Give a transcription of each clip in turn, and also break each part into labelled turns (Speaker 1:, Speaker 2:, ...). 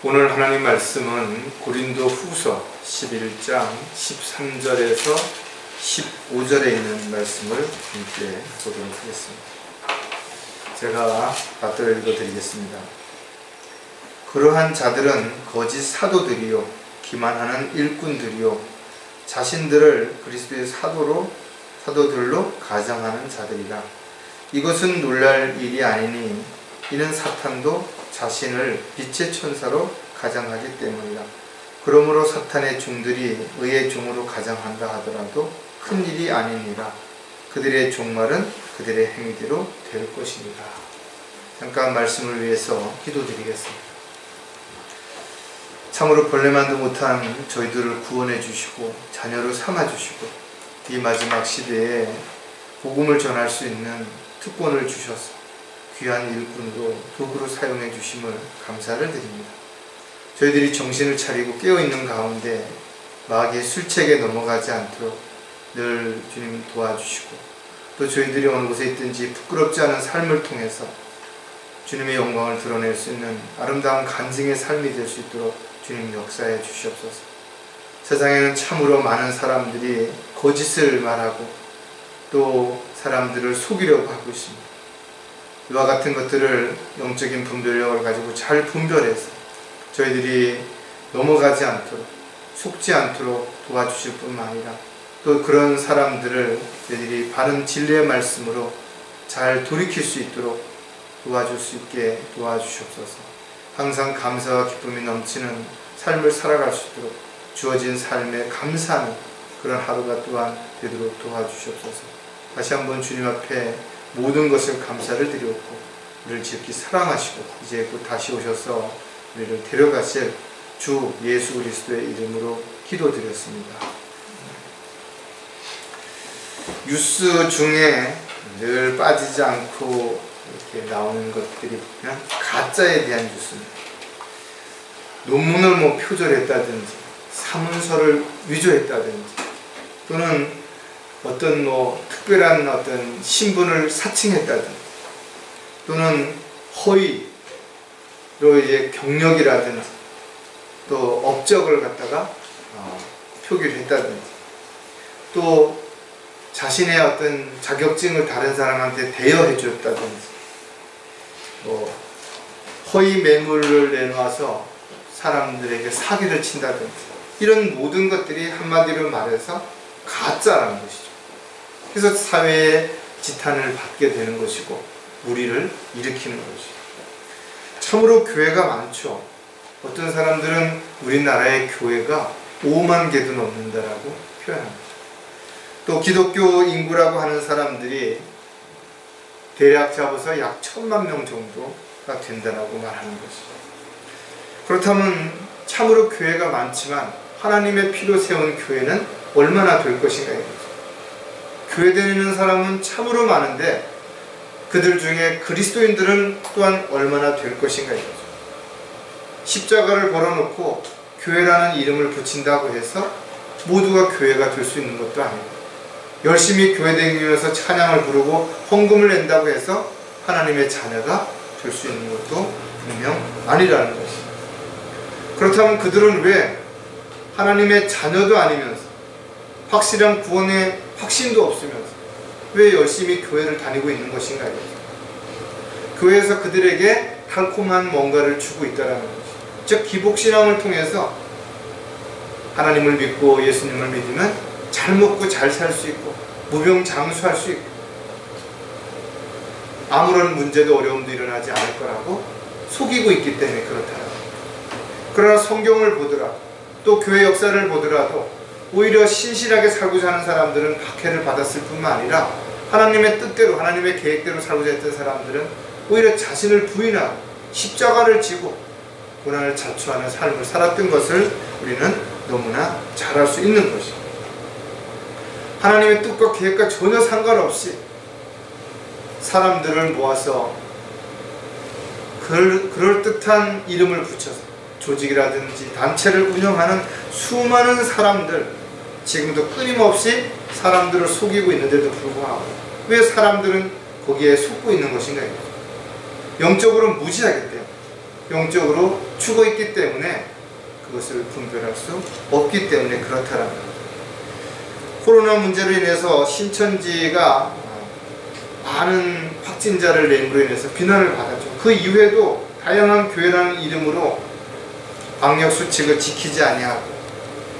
Speaker 1: 오늘 하나님 말씀은 고린도 후서 11장 13절에서 15절에 있는 말씀을 함께 보도록 하겠습니다. 제가 받들어 읽어드리겠습니다. 그러한 자들은 거짓 사도들이요 기만하는 일꾼들이요 자신들을 그리스도의 사도들로 가장하는 자들이라. 이것은 놀랄 일이 아니니 이는 사탄도 자신을 빛의 천사로 가장하기 때문이라. 그러므로 사탄의 종들이 의의 종으로 가장한다 하더라도 큰 일이 아니니라. 그들의 종말은 그들의 행위대로 될 것입니다. 잠깐 말씀을 위해서 기도드리겠습니다. 참으로 벌레만도 못한 저희들을 구원해 주시고 자녀로 삼아 주시고 이 마지막 시대에 복음을 전할 수 있는 특권을 주셔서 귀한 일꾼으로 도구로 사용해 주심을 감사를 드립니다. 저희들이 정신을 차리고 깨어있는 가운데 마귀의 술책에 넘어가지 않도록 늘 주님 도와주시고 또 저희들이 어느 곳에 있든지 부끄럽지 않은 삶을 통해서 주님의 영광을 드러낼 수 있는 아름다운 간증의 삶이 될 수 있도록 주님 역사해 주시옵소서. 세상에는 참으로 많은 사람들이 거짓을 말하고 또 사람들을 속이려고 하고 있습니다. 이와 같은 것들을 영적인 분별력을 가지고 잘 분별해서 저희들이 넘어가지 않도록 속지 않도록 도와주실 뿐만 아니라 또 그런 사람들을 저희들이 바른 진리의 말씀으로 잘 돌이킬 수 있도록 도와줄 수 있게 도와주시옵소서. 항상 감사와 기쁨이 넘치는 삶을 살아갈 수 있도록 주어진 삶에 감사하는 그런 하루가 또한 되도록 도와주시옵소서. 다시 한번 주님 앞에 모든 것을 감사를 드렸고 우리를 지극히 사랑하시고 이제 곧 다시 오셔서 우리를 데려가실 주 예수 그리스도의 이름으로 기도드렸습니다. 뉴스 중에 늘 빠지지 않고 이렇게 나오는 것들이 보면 가짜에 대한 뉴스입니다. 논문을 표절했다든지 사문서를 위조했다든지 또는 어떤 특별한 어떤 신분을 사칭했다든지 또는 허위로 이제 경력이라든지 또 업적을 갖다가 표기를 했다든지 또 자신의 어떤 자격증을 다른 사람한테 대여해 줬다든지 허위 매물을 내놓아서 사람들에게 사기를 친다든지 이런 모든 것들이 한마디로 말해서 가짜라는 것이죠. 그래서 사회에 지탄을 받게 되는 것이고 무리를 일으키는 것이죠. 참으로 교회가 많죠. 어떤 사람들은 우리나라의 교회가 5만 개도 넘는다라고 표현합니다. 또 기독교 인구라고 하는 사람들이 대략 잡아서 약 1000만 명 정도가 된다라고 말하는 것이죠. 그렇다면 참으로 교회가 많지만 하나님의 피로 세운 교회는 얼마나 될 것인가 이거죠. 교회 다니는 사람은 참으로 많은데 그들 중에 그리스도인들은 또한 얼마나 될 것인가 이거죠. 십자가를 걸어놓고 교회라는 이름을 붙인다고 해서 모두가 교회가 될 수 있는 것도 아니고 열심히 교회 다니면서 찬양을 부르고 헌금을 낸다고 해서 하나님의 자녀가 될 수 있는 것도 분명 아니라는 것이죠. 그렇다면 그들은 왜 하나님의 자녀도 아니면서 확실한 구원의 확신도 없으면서 왜 열심히 교회를 다니고 있는 것인가 이거죠. 교회에서 그들에게 달콤한 뭔가를 주고 있다는 것이죠. 즉 기복신앙을 통해서 하나님을 믿고 예수님을 믿으면 잘 먹고 잘 살 수 있고 무병장수할 수 있고 아무런 문제도 어려움도 일어나지 않을 거라고 속이고 있기 때문에 그렇다는 거예요. 그러나 성경을 보더라 또 교회 역사를 보더라도 오히려 신실하게 살고자 하는 사람들은 박해를 받았을 뿐만 아니라 하나님의 뜻대로 하나님의 계획대로 살고자 했던 사람들은 오히려 자신을 부인하고 십자가를 지고 고난을 자초하는 삶을 살았던 것을 우리는 너무나 잘 알 수 있는 것입니다. 하나님의 뜻과 계획과 전혀 상관없이 사람들을 모아서 그럴듯한 이름을 붙여서 조직이라든지 단체를 운영하는 수많은 사람들, 지금도 끊임없이 사람들을 속이고 있는데도 불구하고 왜 사람들은 거기에 속고 있는 것인가? 영적으로 무지하기 때문에 영적으로 죽어 있기 때문에 그것을 분별할 수 없기 때문에 그렇다는 겁니다. 코로나 문제로 인해서 신천지가 많은 확진자를 낸으로 인해서 비난을 받았죠. 그 이후에도 다양한 교회라는 이름으로 방역 수칙을 지키지 아니하고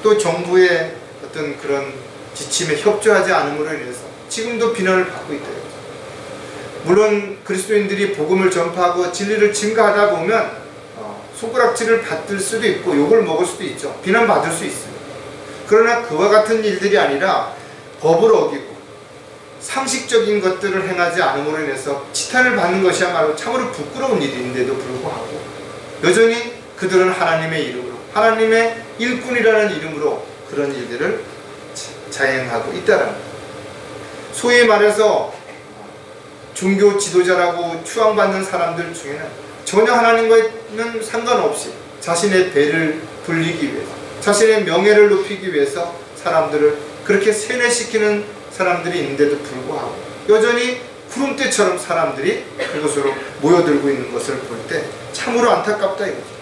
Speaker 1: 또 정부의 어떤 그런 지침에 협조하지 않음으로 인해서 지금도 비난을 받고 있다. 물론 그리스도인들이 복음을 전파하고 진리를 증거하다 보면 손가락질을 받을 수도 있고 욕을 먹을 수도 있죠. 비난받을 수 있어요. 그러나 그와 같은 일들이 아니라 법을 어기고 상식적인 것들을 행하지 않음으로 인해서 치탄을 받는 것이야말로 참으로 부끄러운 일인데도 불구하고 여전히 그들은 하나님의 이름으로, 하나님의 일꾼이라는 이름으로 그런 일들을 자행하고 있다는 거예요. 소위 말해서 종교 지도자라고 추앙받는 사람들 중에는 전혀 하나님과는 상관없이 자신의 배를 불리기 위해서, 자신의 명예를 높이기 위해서 사람들을 그렇게 세뇌시키는 사람들이 있는데도 불구하고 여전히 구름대처럼 사람들이 그곳으로 모여들고 있는 것을 볼 때 참으로 안타깝다 이거죠.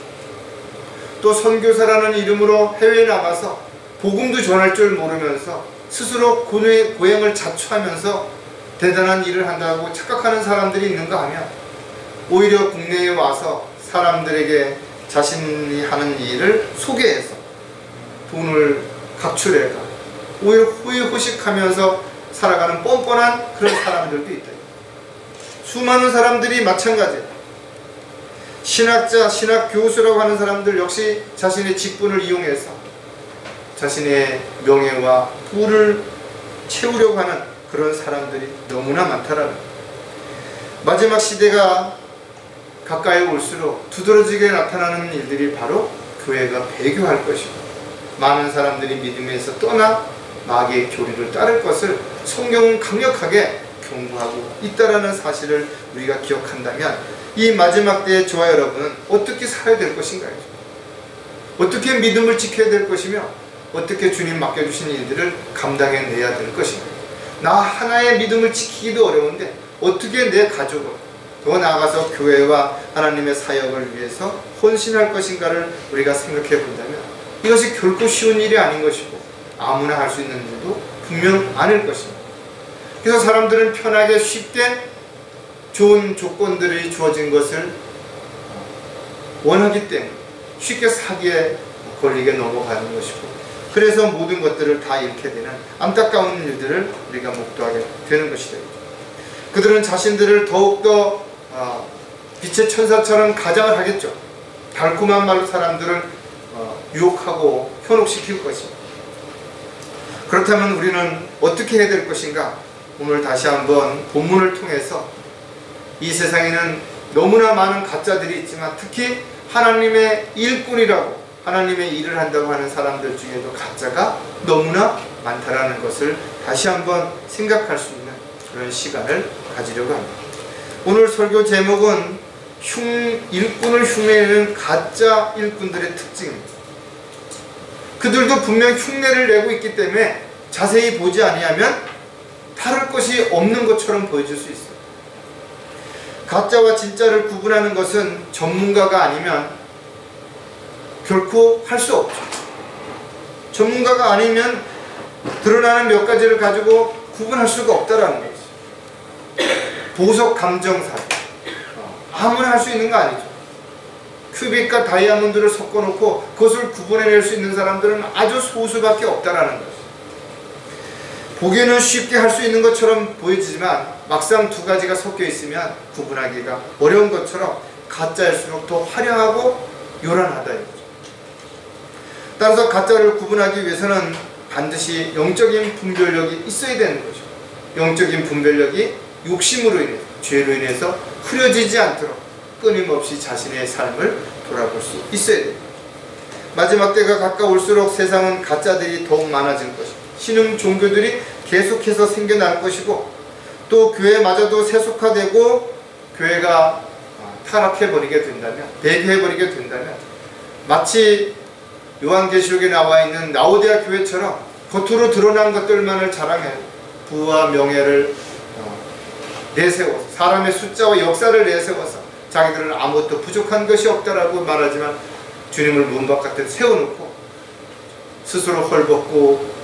Speaker 1: 또 선교사라는 이름으로 해외에 나가서 복음도 전할 줄 모르면서 스스로 고행을 자초하면서 대단한 일을 한다고 착각하는 사람들이 있는가 하면 오히려 국내에 와서 사람들에게 자신이 하는 일을 소개해서 돈을 각출해가 오히려 호의호식하면서 살아가는 뻔뻔한 그런 사람들도 있다. 수많은 사람들이 마찬가지예요. 신학자, 신학교수라고 하는 사람들 역시 자신의 직분을 이용해서 자신의 명예와 부를 채우려고 하는 그런 사람들이 너무나 많다라는 거예요. 마지막 시대가 가까이 올수록 두드러지게 나타나는 일들이 바로 교회가 배교할 것이고 많은 사람들이 믿음에서 떠나 마귀의 교리를 따를 것을 성경은 강력하게 경고하고 있다라는 사실을 우리가 기억한다면 이 마지막 때의 저와 여러분은 어떻게 살아야 될 것인가요? 어떻게 믿음을 지켜야 될 것이며 어떻게 주님 맡겨주신 일들을 감당해내야 될 것인가요? 나 하나의 믿음을 지키기도 어려운데 어떻게 내 가족을 더 나아가서 교회와 하나님의 사역을 위해서 헌신할 것인가를 우리가 생각해 본다면 이것이 결코 쉬운 일이 아닌 것이고 아무나 할 수 있는 일도 분명 아닐 것입니다. 그래서 사람들은 편하게 쉽게 좋은 조건들이 주어진 것을 원하기 때문에 쉽게 사기에 걸리게 넘어가는 것이고 그래서 모든 것들을 다 잃게 되는 안타까운 일들을 우리가 목도하게 되는 것이죠. 그들은 자신들을 더욱더 빛의 천사처럼 가장을 하겠죠. 달콤한 말로 사람들을 유혹하고 현혹시킬 것입니다. 그렇다면 우리는 어떻게 해야 될 것인가? 오늘 다시 한번 본문을 통해서 이 세상에는 너무나 많은 가짜들이 있지만 특히 하나님의 일꾼이라고 하나님의 일을 한다고 하는 사람들 중에도 가짜가 너무나 많다라는 것을 다시 한번 생각할 수 있는 그런 시간을 가지려고 합니다. 오늘 설교 제목은 일꾼을 흉내내는 가짜 일꾼들의 특징입니다. 그들도 분명 흉내를 내고 있기 때문에 자세히 보지 아니하면 다를 것이 없는 것처럼 보여질 수 있어요. 가짜와 진짜를 구분하는 것은 전문가가 아니면 결코 할 수 없죠. 전문가가 아니면 드러나는 몇 가지를 가지고 구분할 수가 없다라는 거죠. 보석 감정사 아무나 할 수 있는 거 아니죠. 큐빅과 다이아몬드를 섞어놓고 그것을 구분해낼 수 있는 사람들은 아주 소수밖에 없다라는 거죠. 보기에는 쉽게 할 수 있는 것처럼 보이지만 막상 두 가지가 섞여 있으면 구분하기가 어려운 것처럼 가짜일수록 더 화려하고 요란하다 이거죠. 따라서 가짜를 구분하기 위해서는 반드시 영적인 분별력이 있어야 되는 거죠. 영적인 분별력이 욕심으로 인해서 죄로 인해서 흐려지지 않도록 끊임없이 자신의 삶을 돌아볼 수 있어야 됩니다. 마지막 때가 가까울수록 세상은 가짜들이 더욱 많아질 것입니다. 신흥 종교들이 계속해서 생겨날 것이고 또 교회마저도 세속화되고 교회가 타락해버리게 된다면 배교해버리게 된다면 마치 요한계시록에 나와 있는 라오디아 교회처럼 겉으로 드러난 것들만을 자랑해 부와 명예를 내세워서 사람의 숫자와 역사를 내세워서 자기들은 아무것도 부족한 것이 없다라고 말하지만 주님을 문 바깥에 세워놓고 스스로 헐벗고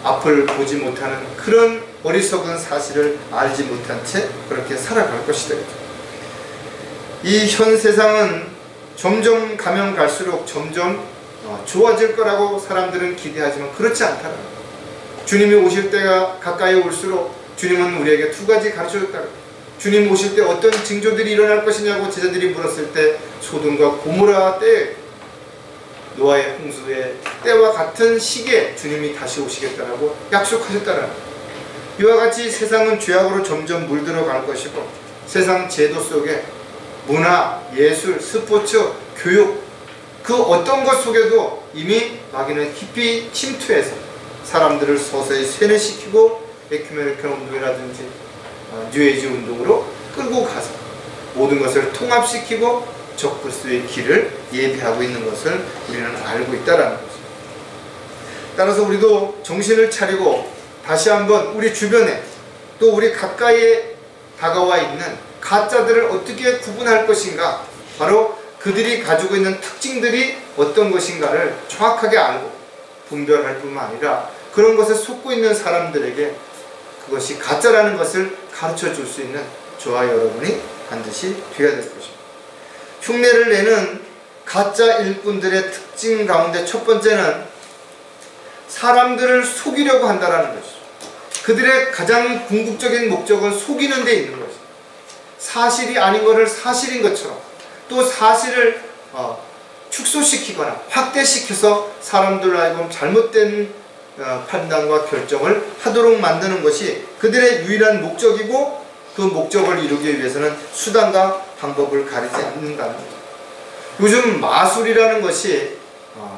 Speaker 1: 앞을 보지 못하는 그런 어리석은 사실을 알지 못한 채 그렇게 살아갈 것이다. 이 현 세상은 점점 가면 갈수록 점점 좋아질 거라고 사람들은 기대하지만 그렇지 않다는 거예요. 주님이 오실 때가 가까이 올수록 주님은 우리에게 두 가지 가르쳐줬다. 주님 오실 때 어떤 징조들이 일어날 것이냐고 제자들이 물었을 때 소돔과 고모라 때 노아의 홍수의 때와 같은 시기에 주님이 다시 오시겠다라고 약속하셨다는 거예요. 이와 같이 세상은 죄악으로 점점 물들어갈 것이고 세상 제도 속에 문화, 예술, 스포츠, 교육 그 어떤 것 속에도 이미 마귀는 깊이 침투해서 사람들을 서서히 세뇌시키고 에큐메니컬 운동이라든지 뉴에이지 운동으로 끌고 가서 모든 것을 통합시키고 적그리스도의 길을 예비하고 있는 것을 우리는 알고 있다라는 거죠. 따라서 우리도 정신을 차리고 다시 한번 우리 주변에 또 우리 가까이에 다가와 있는 가짜들을 어떻게 구분할 것인가, 바로 그들이 가지고 있는 특징들이 어떤 것인가를 정확하게 알고 분별할 뿐만 아니라 그런 것에 속고 있는 사람들에게 그것이 가짜라는 것을 가르쳐 줄 수 있는 저와 여러분이 반드시 되어야 될 것입니다. 흉내를 내는 가짜 일꾼들의 특징 가운데 첫 번째는 사람들을 속이려고 한다는 것이죠. 그들의 가장 궁극적인 목적은 속이는 데 있는 것이죠. 사실이 아닌 것을 사실인 것처럼 또 사실을 축소시키거나 확대시켜서 사람들로 하여금 잘못된 판단과 결정을 하도록 만드는 것이 그들의 유일한 목적이고 그 목적을 이루기 위해서는 수단과 방법을 가리지 않는다는 거죠. 요즘 마술이라는 것이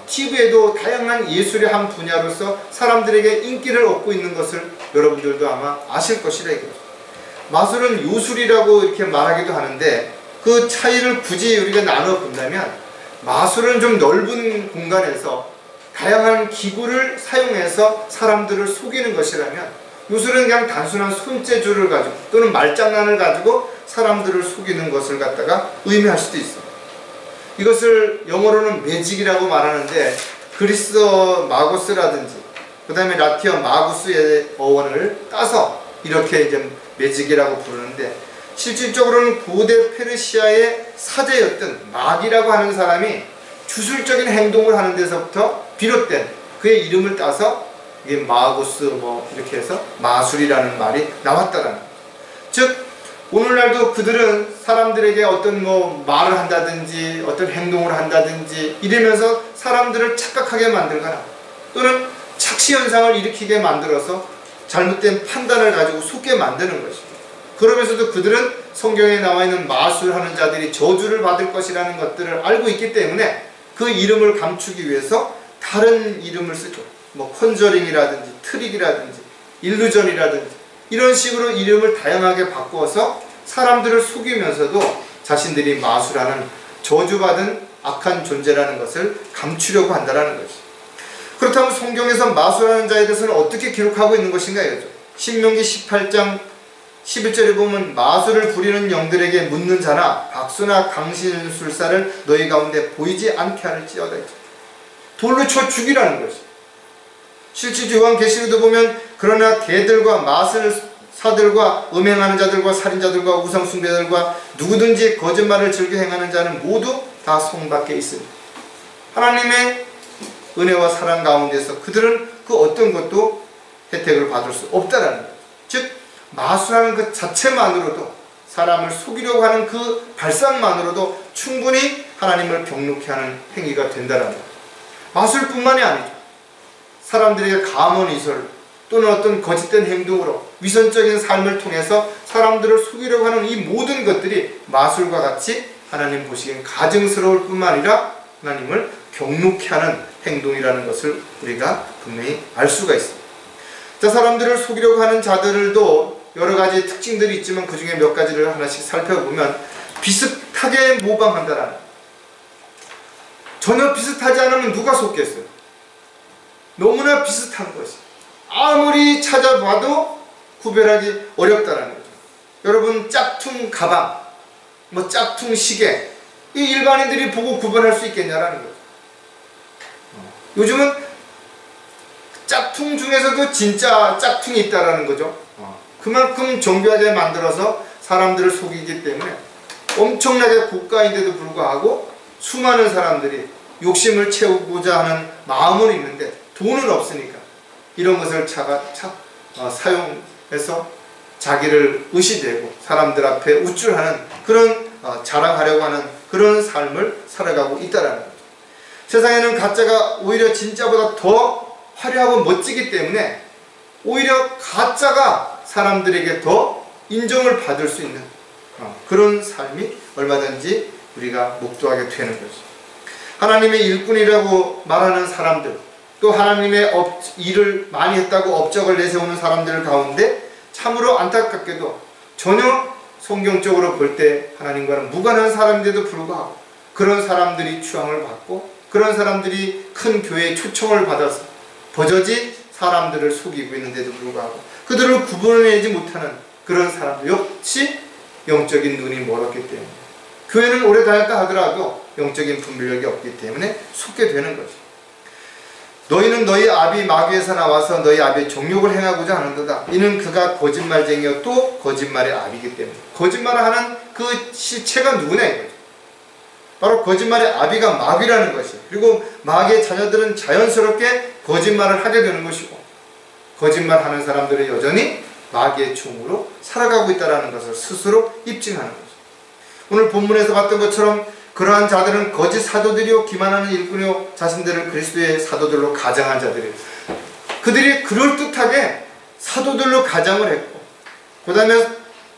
Speaker 1: TV에도 다양한 예술의 한 분야로서 사람들에게 인기를 얻고 있는 것을 여러분들도 아마 아실 것이라 이거죠. 마술은 요술이라고 이렇게 말하기도 하는데 그 차이를 굳이 우리가 나눠 본다면 마술은 좀 넓은 공간에서 다양한 기구를 사용해서 사람들을 속이는 것이라면 요술은 그냥 단순한 손재주를 가지고 또는 말장난을 가지고 사람들을 속이는 것을 갖다가 의미할 수도 있어. 이것을 영어로는 매직이라고 말하는데 그리스어 마고스라든지 그 다음에 라티어 마구스의 어원을 따서 이렇게 이제 매직이라고 부르는데 실질적으로는 고대 페르시아의 사제였던 마귀라고 하는 사람이 주술적인 행동을 하는 데서부터 비롯된 그의 이름을 따서 이게 마고스 이렇게 해서 마술이라는 말이 나왔다라는 거죠. 즉 오늘날도 그들은 사람들에게 어떤 말을 한다든지 어떤 행동을 한다든지 이러면서 사람들을 착각하게 만들거나 또는 착시현상을 일으키게 만들어서 잘못된 판단을 가지고 속게 만드는 것이죠. 그러면서도 그들은 성경에 나와 있는 마술하는 자들이 저주를 받을 것이라는 것들을 알고 있기 때문에 그 이름을 감추기 위해서 다른 이름을 쓰죠. 컨저링이라든지 트릭이라든지 일루전이라든지 이런 식으로 이름을 다양하게 바꾸어서 사람들을 속이면서도 자신들이 마술하는 저주받은 악한 존재라는 것을 감추려고 한다는 것이죠. 그렇다면 성경에서 마술하는 자에 대해서는 어떻게 기록하고 있는 것인가 이거죠. 신명기 18장 11절에 보면 마술을 부리는 영들에게 묻는 자나 박수나 강신술사를 너희 가운데 보이지 않게 할지어다. 돌로 쳐 죽이라는 것이죠. 실제 요한계시록도 보면 그러나 개들과 마술사들과 음행하는 자들과 살인자들과 우상숭배자들과 누구든지 거짓말을 즐겨 행하는 자는 모두 다 성 밖에 있습니다. 하나님의 은혜와 사랑 가운데서 그들은 그 어떤 것도 혜택을 받을 수 없다라는 거예요. 즉 마술하는 그 자체만으로도 사람을 속이려고 하는 그 발상만으로도 충분히 하나님을 경록케 하는 행위가 된다는 거예요. 마술뿐만이 아니죠. 사람들에게 감언이설 또는 어떤 거짓된 행동으로 위선적인 삶을 통해서 사람들을 속이려고 하는 이 모든 것들이 마술과 같이 하나님 보시기엔 가증스러울 뿐만 아니라 하나님을 경록케 하는 행동이라는 것을 우리가 분명히 알 수가 있습니다. 자, 사람들을 속이려고 하는 자들도 여러 가지 특징들이 있지만 그 중에 몇 가지를 하나씩 살펴보면 비슷하게 모방한다라는, 전혀 비슷하지 않으면 누가 속겠어요? 너무나 비슷한 것이 아무리 찾아봐도 구별하기 어렵다는 거죠. 여러분 짝퉁 가방 뭐 짝퉁 시계, 이 일반인들이 보고 구분할 수 있겠냐라는 거죠. 요즘은 짝퉁 중에서도 진짜 짝퉁이 있다라는 거죠. 그만큼 정교하게 만들어서 사람들을 속이기 때문에 엄청나게 고가인데도 불구하고 수많은 사람들이 욕심을 채우고자 하는 마음은 있는데 돈은 없으니까 이런 것을 사용해서 자기를 의시되고 사람들 앞에 우쭐하는 그런 자랑하려고 하는 그런 삶을 살아가고 있다는 거죠. 세상에는 가짜가 오히려 진짜보다 더 화려하고 멋지기 때문에 오히려 가짜가 사람들에게 더 인정을 받을 수 있는 그런 삶이 얼마든지 우리가 목도하게 되는 거죠. 하나님의 일꾼이라고 말하는 사람들, 또 하나님의 일을 많이 했다고 업적을 내세우는 사람들 가운데 참으로 안타깝게도 전혀 성경적으로 볼 때 하나님과는 무관한 사람인데도 불구하고 그런 사람들이 추앙을 받고 그런 사람들이 큰 교회에 초청을 받아서 버젓이 사람들을 속이고 있는데도 불구하고 그들을 구분해내지 못하는 그런 사람들 역시 영적인 눈이 멀었기 때문에 교회는 오래 다녔다 하더라도 영적인 분별력이 없기 때문에 속게 되는 거죠. 너희는 너희 아비 마귀에서 나와서 너희 아비의 정욕을 행하고자 하는도다. 이는 그가 거짓말쟁이여 또 거짓말의 아비이기 때문에. 거짓말을 하는 그 실체가 누구냐 이거죠. 바로 거짓말의 아비가 마귀라는 것이. 그리고 마귀의 자녀들은 자연스럽게 거짓말을 하게 되는 것이고 거짓말하는 사람들은 여전히 마귀의 종으로 살아가고 있다는 것을 스스로 입증하는 거죠. 오늘 본문에서 봤던 것처럼 그러한 자들은 거짓 사도들이요 기만하는 일꾼이요 자신들을 그리스도의 사도들로 가장한 자들이에요. 그들이 그럴듯하게 사도들로 가장을 했고 그 다음에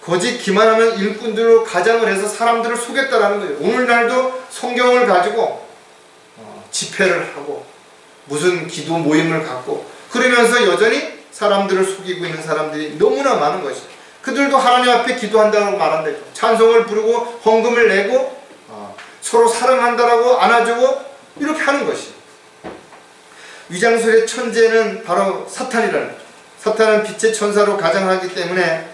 Speaker 1: 거짓 기만하는 일꾼들로 가장을 해서 사람들을 속였다라는 거예요. 오늘날도 성경을 가지고 집회를 하고 무슨 기도 모임을 갖고 그러면서 여전히 사람들을 속이고 있는 사람들이 너무나 많은 것이죠. 그들도 하나님 앞에 기도한다고 말한다죠. 찬송을 부르고 헌금을 내고 서로 사랑한다라고 안아주고 이렇게 하는 것이. 위장술의 천재는 바로 사탄이라는 거죠. 사탄은 빛의 천사로 가장하기 때문에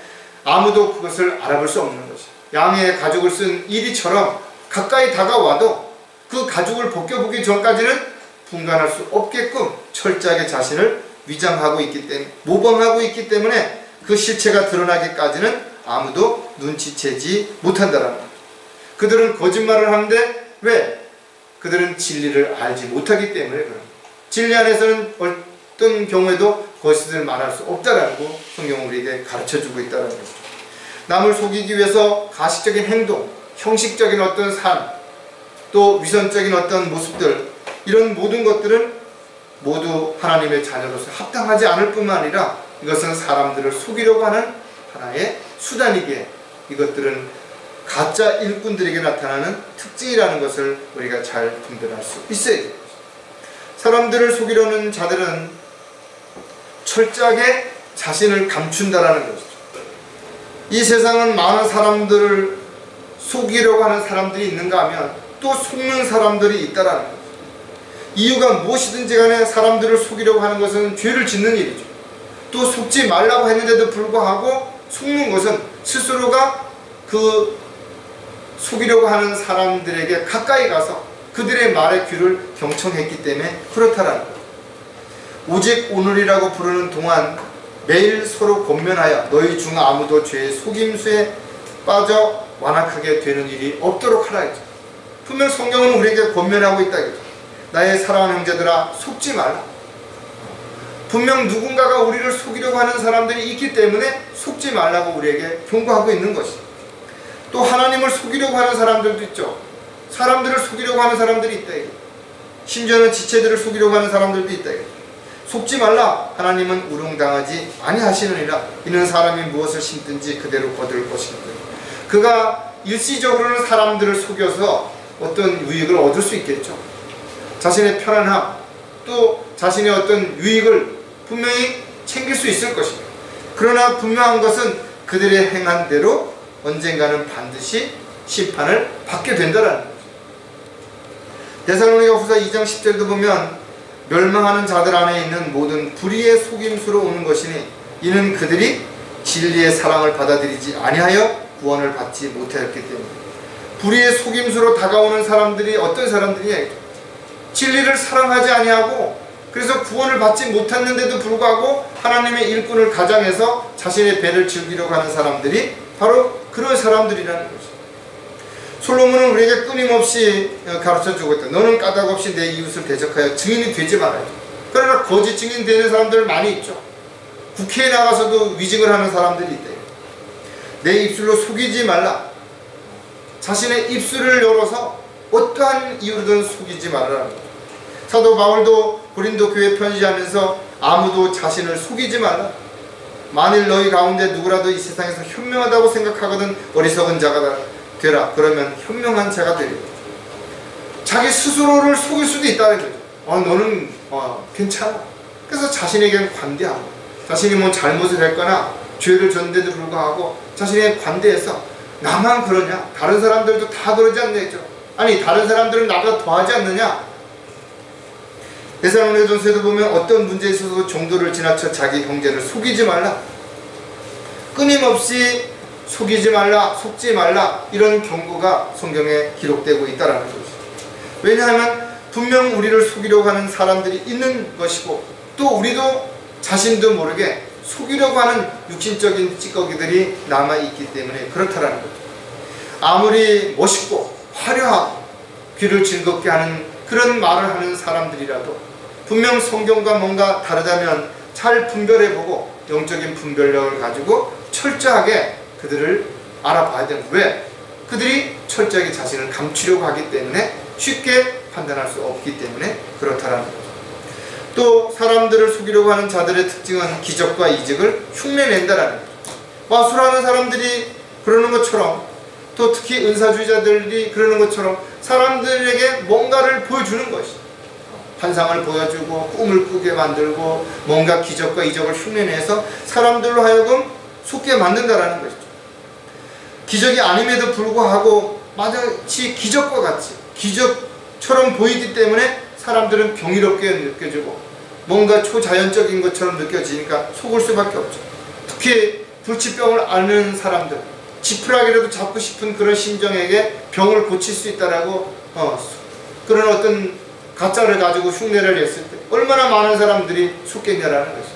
Speaker 1: 아무도 그것을 알아볼 수 없는 것이. 양의 가죽을 쓴 이리처럼 가까이 다가와도 그 가죽을 벗겨보기 전까지는 분간할 수 없게끔 철저하게 자신을 위장하고 있기 때문에 모범하고 있기 때문에 그 실체가 드러나기까지는 아무도 눈치채지 못한다라는 거죠. 그들은 거짓말을 하는데 왜? 그들은 진리를 알지 못하기 때문에 그런 거예요. 진리 안에서는 어떤 경우에도 거짓을 말할 수 없다라고 성경은 우리에게 가르쳐주고 있다는 거죠. 남을 속이기 위해서 가식적인 행동, 형식적인 어떤 삶, 또 위선적인 어떤 모습들 이런 모든 것들은 모두 하나님의 자녀로서 합당하지 않을 뿐만 아니라 이것은 사람들을 속이려고 하는 하나의 수단이기에 이것들은 가짜 일꾼들에게 나타나는 특징이라는 것을 우리가 잘 분별할 수 있어야 됩니다. 사람들을 속이려는 자들은 철저하게 자신을 감춘다라는 것이죠. 이 세상은 많은 사람들을 속이려고 하는 사람들이 있는가 하면 또 속는 사람들이 있다라는 거죠. 이유가 무엇이든지 간에 사람들을 속이려고 하는 것은 죄를 짓는 일이죠. 또 속지 말라고 했는데도 불구하고 속는 것은 스스로가 그 속이려고 하는 사람들에게 가까이 가서 그들의 말에 귀를 경청했기 때문에 그렇다라는 거예요. 오직 오늘이라고 부르는 동안 매일 서로 권면하여 너희 중 아무도 죄의 속임수에 빠져 완악하게 되는 일이 없도록 하라 했죠. 분명 성경은 우리에게 권면하고 있다 했죠. 나의 사랑하는 형제들아 속지 말라. 분명 누군가가 우리를 속이려고 하는 사람들이 있기 때문에 속지 말라고 우리에게 경고하고 있는 것이죠. 또 하나님을 속이려고 하는 사람들도 있죠. 사람들을 속이려고 하는 사람들이 있다. 심지어는 지체들을 속이려고 하는 사람들도 있다. 속지 말라. 하나님은 우롱당하지 아니하시느니라. 이는 사람이 무엇을 심든지 그대로 거둘 것이다. 그가 일시적으로는 사람들을 속여서 어떤 유익을 얻을 수 있겠죠. 자신의 편안함 또 자신의 어떤 유익을 분명히 챙길 수 있을 것입니다. 그러나 분명한 것은 그들의 행한 대로 언젠가는 반드시 심판을 받게 된다는 거죠. 데살로니가후서 2장 10절도 보면 멸망하는 자들 안에 있는 모든 불의의 속임수로 오는 것이니 이는 그들이 진리의 사랑을 받아들이지 아니하여 구원을 받지 못하였기 때문에 불의의 속임수로 다가오는 사람들이 어떤 사람들이냐? 진리를 사랑하지 아니하고 그래서 구원을 받지 못했는데도 불구하고 하나님의 일꾼을 가장해서 자신의 배를 즐기려고 하는 사람들이 바로 그런 사람들이라는 거죠. 솔로몬은 우리에게 끊임없이 가르쳐주고 있다. 너는 까닭 없이 내 이웃을 대적하여 증인이 되지 말아야 돼. 그러나 거짓 증인 되는 사람들 많이 있죠. 국회에 나가서도 위증을 하는 사람들이 있대요. 내 입술로 속이지 말라. 자신의 입술을 열어서 어떠한 이유로든 속이지 말라는 거죠. 사도 바울도 고린도 교회에 편지하면서 아무도 자신을 속이지 말라. 만일 너희 가운데 누구라도 이 세상에서 현명하다고 생각하거든 어리석은 자가 되라. 그러면 현명한 자가 되리라. 자기 스스로를 속일 수도 있다는 거죠. 너는 괜찮아. 그래서 자신에게 관대하고 자신이 뭐 잘못을 했거나 죄를 졌는데도 불구하고 자신에게 관대해서 나만 그러냐? 다른 사람들도 다 그러지 않느냐? 아니 다른 사람들은 나보다 더하지 않느냐? 데살로니가전서에도 보면 어떤 문제에 있어서도 정도를 지나쳐 자기 형제를 속이지 말라. 끊임없이 속이지 말라, 속지 말라 이런 경고가 성경에 기록되고 있다는 것이죠. 왜냐하면 분명 우리를 속이려고 하는 사람들이 있는 것이고 또 우리도 자신도 모르게 속이려고 하는 육신적인 찌꺼기들이 남아있기 때문에 그렇다라는 거죠. 아무리 멋있고 화려하고 귀를 즐겁게 하는 그런 말을 하는 사람들이라도 분명 성경과 뭔가 다르다면 잘 분별해보고 영적인 분별력을 가지고 철저하게 그들을 알아봐야 되는 거예요. 왜? 그들이 철저하게 자신을 감추려고 하기 때문에 쉽게 판단할 수 없기 때문에 그렇다라는 거죠. 또 사람들을 속이려고 하는 자들의 특징은 기적과 이적을 흉내낸다라는 거죠. 마술하는 사람들이 그러는 것처럼 또 특히 은사주의자들이 그러는 것처럼 사람들에게 뭔가를 보여주는 것이 환상을 보여주고 꿈을 꾸게 만들고 뭔가 기적과 이적을 흉내내서 사람들로 하여금 속게 만든다라는 것이죠. 기적이 아님에도 불구하고 마치 기적과 같이 기적처럼 보이기 때문에 사람들은 경이롭게 느껴지고 뭔가 초자연적인 것처럼 느껴지니까 속을 수밖에 없죠. 특히 불치병을 앓는 사람들, 지푸라기라도 잡고 싶은 그런 심정에게 병을 고칠 수 있다라고 그런 어떤 가짜를 가지고 흉내를 냈을 때 얼마나 많은 사람들이 속겠냐라는 것이죠.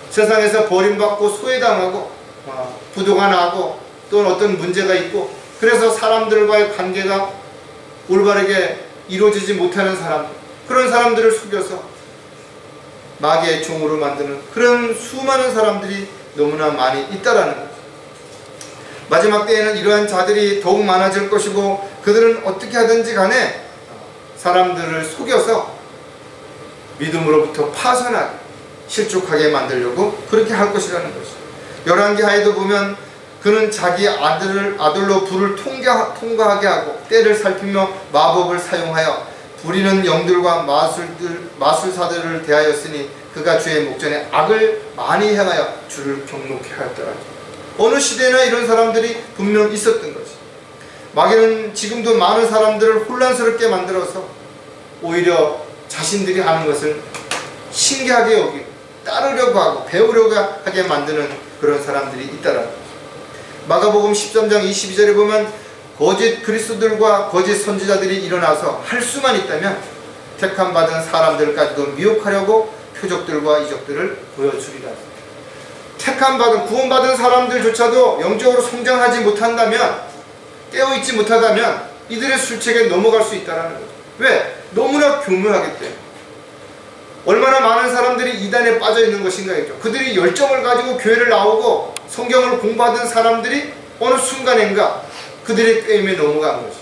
Speaker 1: 세상에서 버림받고 소외당하고 부도가 나고 또 어떤 문제가 있고 그래서 사람들과의 관계가 올바르게 이루어지지 못하는 사람들, 그런 사람들을 속여서 마귀의 종으로 만드는 그런 수많은 사람들이 너무나 많이 있다라는 거죠. 마지막 때에는 이러한 자들이 더욱 많아질 것이고 그들은 어떻게 하든지 간에 사람들을 속여서 믿음으로부터 파선하게 실족하게 만들려고 그렇게 할 것이라는 것이죠. 열왕기하에도 보면 그는 자기 아들로 불을 통과하게 하고 때를 살피며 마법을 사용하여 부리는 영들과 마술사들을 대하였으니 그가 주의 목전에 악을 많이 행하여 주를 경록케 하였더라. 어느 시대나 이런 사람들이 분명 있었던 것이. 마귀는 지금도 많은 사람들을 혼란스럽게 만들어서 오히려 자신들이 하는 것을 신기하게 여기고 따르려고 하고 배우려고 하게 만드는 그런 사람들이 있다라는 거죠. 마가복음 13장 22절에 보면 거짓 그리스도들과 거짓 선지자들이 일어나서 할 수만 있다면 택함 받은 사람들까지도 미혹하려고 표적들과 이적들을 보여주리라. 택함 받은 구원받은 사람들조차도 영적으로 성장하지 못한다면 깨어있지 못하다면 이들의 술책에 넘어갈 수 있다는 거죠. 왜? 너무나 교묘하기 때문에. 얼마나 많은 사람들이 이단에 빠져 있는 것인가겠죠. 그들이 열정을 가지고 교회를 나오고 성경을 공부하던 사람들이 어느 순간인가 그들의 꾀임에 넘어간 것이.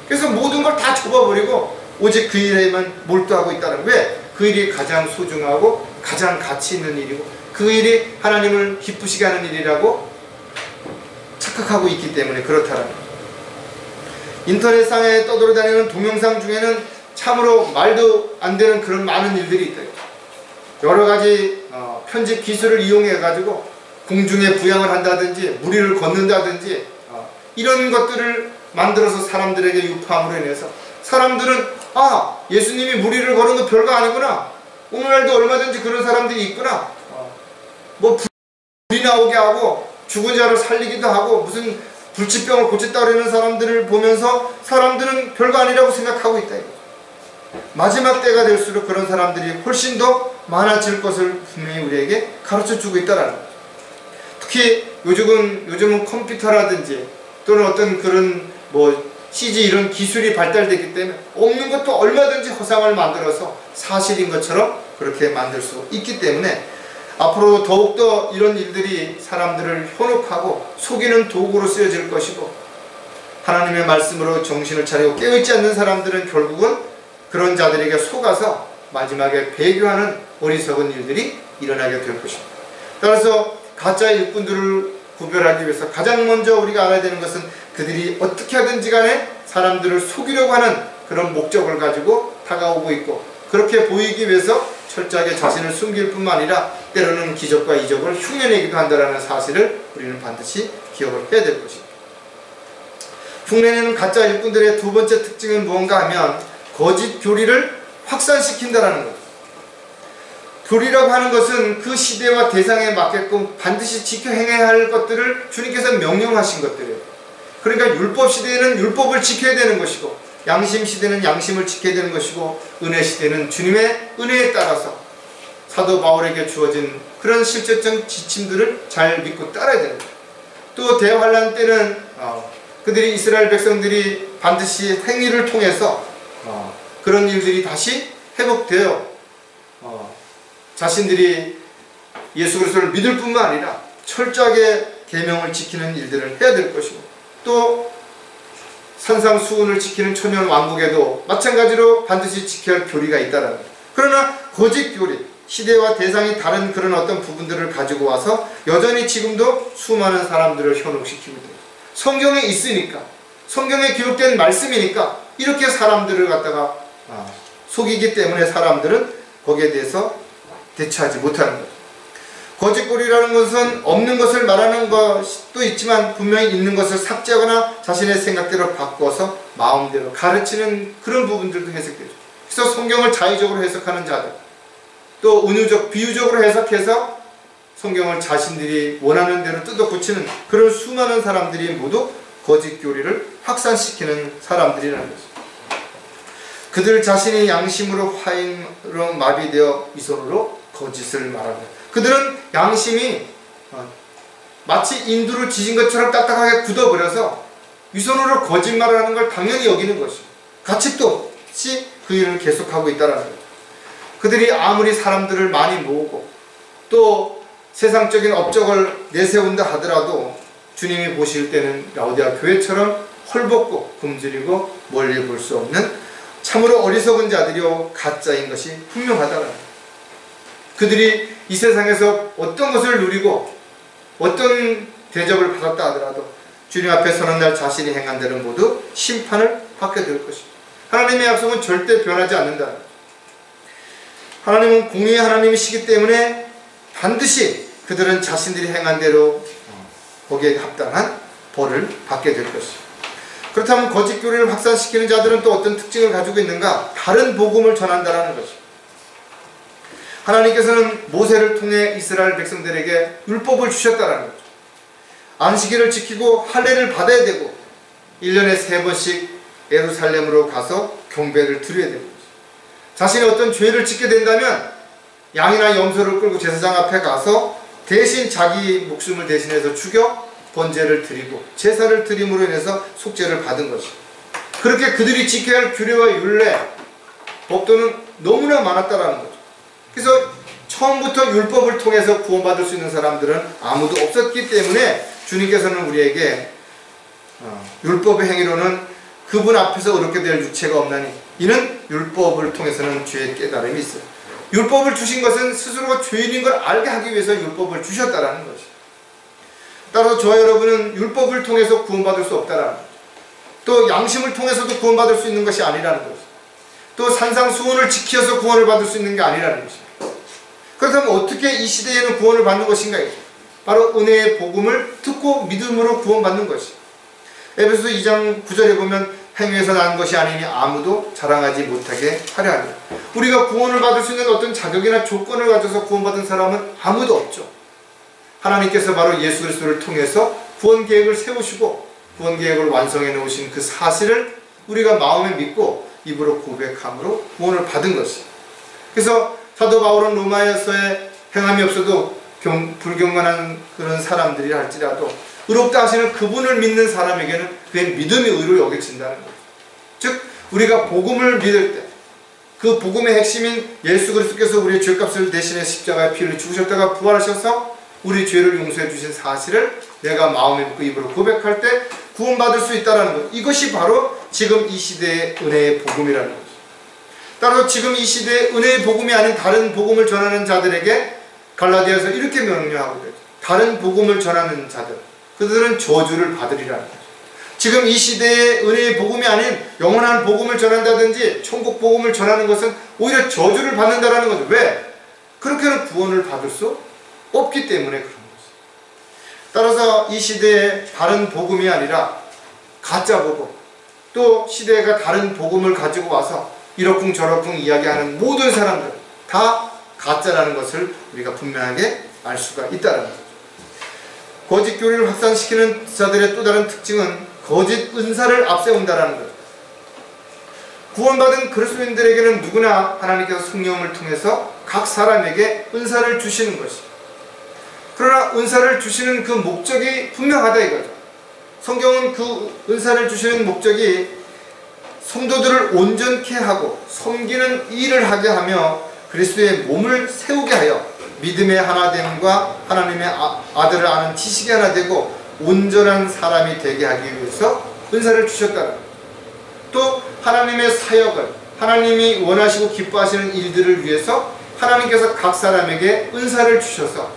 Speaker 1: 그래서 모든 걸 다 접어버리고 오직 그 일에만 몰두하고 있다는. 왜? 그 일이 가장 소중하고 가장 가치 있는 일이고 그 일이 하나님을 기쁘시게 하는 일이라고 착각하고 있기 때문에 그렇다는 거예요. 인터넷상에 떠돌아다니는 동영상 중에는 참으로 말도 안 되는 그런 많은 일들이 있다. 여러 가지 편집 기술을 이용해 가지고 공중에 부양을 한다든지 무리를 걷는다든지 이런 것들을 만들어서 사람들에게 유포함으로 인해서 사람들은 예수님이 무리를 걸은 거 별거 아니구나, 오늘날도 얼마든지 그런 사람들이 있구나, 뭐 불이 나오게 하고 죽은 자를 살리기도 하고 무슨 불치병을 고쳤다 그러는 사람들을 보면서 사람들은 별거 아니라고 생각하고 있다 이거죠. 마지막 때가 될수록 그런 사람들이 훨씬 더 많아질 것을 분명히 우리에게 가르쳐주고 있다라는 거죠. 특히 요즘은 컴퓨터라든지 또는 어떤 그런 CG 이런 기술이 발달되기 때문에 없는 것도 얼마든지 허상을 만들어서 사실인 것처럼 그렇게 만들 수 있기 때문에 앞으로 더욱더 이런 일들이 사람들을 현혹하고 속이는 도구로 쓰여질 것이고, 하나님의 말씀으로 정신을 차리고 깨어있지 않는 사람들은 결국은 그런 자들에게 속아서 마지막에 배교하는 어리석은 일들이 일어나게 될 것입니다. 따라서 가짜 일꾼들을 구별하기 위해서 가장 먼저 우리가 알아야 되는 것은 그들이 어떻게 하든지 간에 사람들을 속이려고 하는 그런 목적을 가지고 다가오고 있고, 그렇게 보이기 위해서 철저하게 자신을 숨길 뿐만 아니라 때로는 기적과 이적을 흉내내기도 한다는 사실을 우리는 반드시 기억을 해야 될 것입니다. 흉내내는 가짜 일꾼들의 두 번째 특징은 무언가 하면 거짓 교리를 확산시킨다는 것. 교리라고 하는 것은 그 시대와 대상에 맞게끔 반드시 지켜 행해야 할 것들을 주님께서 명령하신 것들이에요. 그러니까 율법 시대에는 율법을 지켜야 되는 것이고, 양심 시대는 양심을 지켜야 되는 것이고, 은혜 시대는 주님의 은혜에 따라서 사도 바울에게 주어진 그런 실제적 지침들을 잘 믿고 따라야 됩니다. 또 대환란 때는 그들이 이스라엘 백성들이 반드시 행위를 통해서 그런 일들이 다시 회복되어 자신들이 예수 그리스도를 믿을 뿐만 아니라 철저하게 계명을 지키는 일들을 해야 될 것이고, 또 산상수훈을 지키는 천년 왕국에도 마찬가지로 반드시 지켜야 할 교리가 있다라는 거예요. 그러나 거짓 교리, 시대와 대상이 다른 그런 어떤 부분들을 가지고 와서 여전히 지금도 수많은 사람들을 현혹시키고 있다. 성경에 있으니까, 성경에 기록된 말씀이니까 이렇게 사람들을 갖다가 속이기 때문에 사람들은 거기에 대해서 대처하지 못하는 거죠. 거짓골이라는 것은 없는 것을 말하는 것도 있지만 분명히 있는 것을 삭제하거나 자신의 생각대로 바꿔서 마음대로 가르치는 그런 부분들도 해석되죠. 그래서 성경을 자의적으로 해석하는 자들, 또 은유적, 비유적으로 해석해서 성경을 자신들이 원하는 대로 뜯어 고치는 그런 수많은 사람들이 모두 거짓 교리를 확산시키는 사람들이라는 거죠. 그들 자신이 양심으로 화인으로 마비되어 이 손으로 거짓을 말합니다. 그들은 양심이 마치 인두를 지진 것처럼 딱딱하게 굳어버려서 위선으로 거짓말을 하는 걸 당연히 여기는 것이고, 가책도 없이 그 일을 계속하고 있다는 거죠. 그들이 아무리 사람들을 많이 모으고 또 세상적인 업적을 내세운다 하더라도 주님이 보실 때는 라오디아 교회처럼 헐벗고 굶주리고 멀리 볼 수 없는 참으로 어리석은 자들이요 가짜인 것이 분명하다는 거예요. 그들이 이 세상에서 어떤 것을 누리고 어떤 대접을 받았다 하더라도 주님 앞에 서는 날 자신이 행한 대로 모두 심판을 받게 될 것입니다. 하나님의 약속은 절대 변하지 않는다. 하나님은 공의의 하나님이시기 때문에 반드시 그들은 자신들이 행한 대로 거기에 합당한 벌을 받게 될 것입니다. 그렇다면 거짓 교리를 확산시키는 자들은 또 어떤 특징을 가지고 있는가? 다른 복음을 전한다는 것입니다. 하나님께서는 모세를 통해 이스라엘 백성들에게 율법을 주셨다는 거죠. 안식일을 지키고 할례를 받아야 되고 1년에 3번씩 예루살렘으로 가서 경배를 드려야 되는 거죠. 자신이 어떤 죄를 짓게 된다면 양이나 염소를 끌고 제사장 앞에 가서 대신 자기 목숨을 대신해서 죽여 번제를 드리고 제사를 드림으로 인해서 속죄를 받은 것이죠. 그렇게 그들이 지켜야 할 규례와 율례, 법도는 너무나 많았다라는 거죠. 그래서 처음부터 율법을 통해서 구원받을 수 있는 사람들은 아무도 없었기 때문에 주님께서는 우리에게 율법의 행위로는 그분 앞에서 어렵게 될 유체가 없나니 이는 율법을 통해서는 죄의 깨달음이 있어요. 율법을 주신 것은 스스로가 죄인인 걸 알게 하기 위해서 율법을 주셨다라는 것이죠. 따라서 저와 여러분은 율법을 통해서 구원받을 수 없다라는 거죠. 또 양심을 통해서도 구원받을 수 있는 것이 아니라는 거죠. 또 산상수훈을 지켜서 구원을 받을 수 있는 게 아니라는 것입니다. 그렇다면 어떻게 이 시대에는 구원을 받는 것인가? 바로 은혜의 복음을 듣고 믿음으로 구원받는 것이. 에베소서 2장 9절에 보면 행위에서 난 것이 아니니 아무도 자랑하지 못하게 하려 하니. 우리가 구원을 받을 수 있는 어떤 자격이나 조건을 가져서 구원받은 사람은 아무도 없죠. 하나님께서 바로 예수 그리스도를 통해서 구원 계획을 세우시고 구원 계획을 완성해 놓으신 그 사실을 우리가 마음에 믿고 입으로 고백함으로 구원을 받은 것이. 그래서 사도 바울은 로마에서의 행함이 없어도 불경건한 그런 사람들이 할지라도 의롭다 하시는 그분을 믿는 사람에게는 그의 믿음이 의로 여겨진다는 거죠. 즉 우리가 복음을 믿을 때 그 복음의 핵심인 예수 그리스도께서 우리의 죄값을 대신해 십자가에 피를 죽으셨다가 부활하셔서 우리 죄를 용서해 주신 사실을 내가 마음에 믿고 입으로 고백할 때 구원받을 수 있다는 것. 이것이 바로 지금 이 시대의 은혜의 복음이라는 거죠. 따라서 지금 이 시대의 은혜의 복음이 아닌 다른 복음을 전하는 자들에게 갈라디아서 이렇게 명령하고 있죠. 다른 복음을 전하는 자들, 그들은 저주를 받으리라는 거죠. 지금 이 시대의 은혜의 복음이 아닌 영원한 복음을 전한다든지 천국 복음을 전하는 것은 오히려 저주를 받는다라는 거죠. 왜? 그렇게는 구원을 받을 수 없기 때문에 그런 거죠. 따라서 이 시대에 다른 복음이 아니라 가짜 복음, 또 시대가 다른 복음을 가지고 와서 이러쿵저러쿵 이야기하는 모든 사람들 다 가짜라는 것을 우리가 분명하게 알 수가 있다는 거죠. 거짓 교리를 확산시키는 자들의 또 다른 특징은 거짓 은사를 앞세운다는 거죠. 구원받은 그리스도인들에게는 누구나 하나님께서 성령을 통해서 각 사람에게 은사를 주시는 것이. 그러나 은사를 주시는 그 목적이 분명하다 이거죠. 성경은 그 은사를 주시는 목적이 성도들을 온전케 하고 섬기는 일을 하게 하며 그리스도의 몸을 세우게 하여 믿음의 하나됨과 하나님의 아들을 아는 지식이 하나 되고 온전한 사람이 되게 하기 위해서 은사를 주셨다는, 또 하나님의 사역을 하나님이 원하시고 기뻐하시는 일들을 위해서 하나님께서 각 사람에게 은사를 주셔서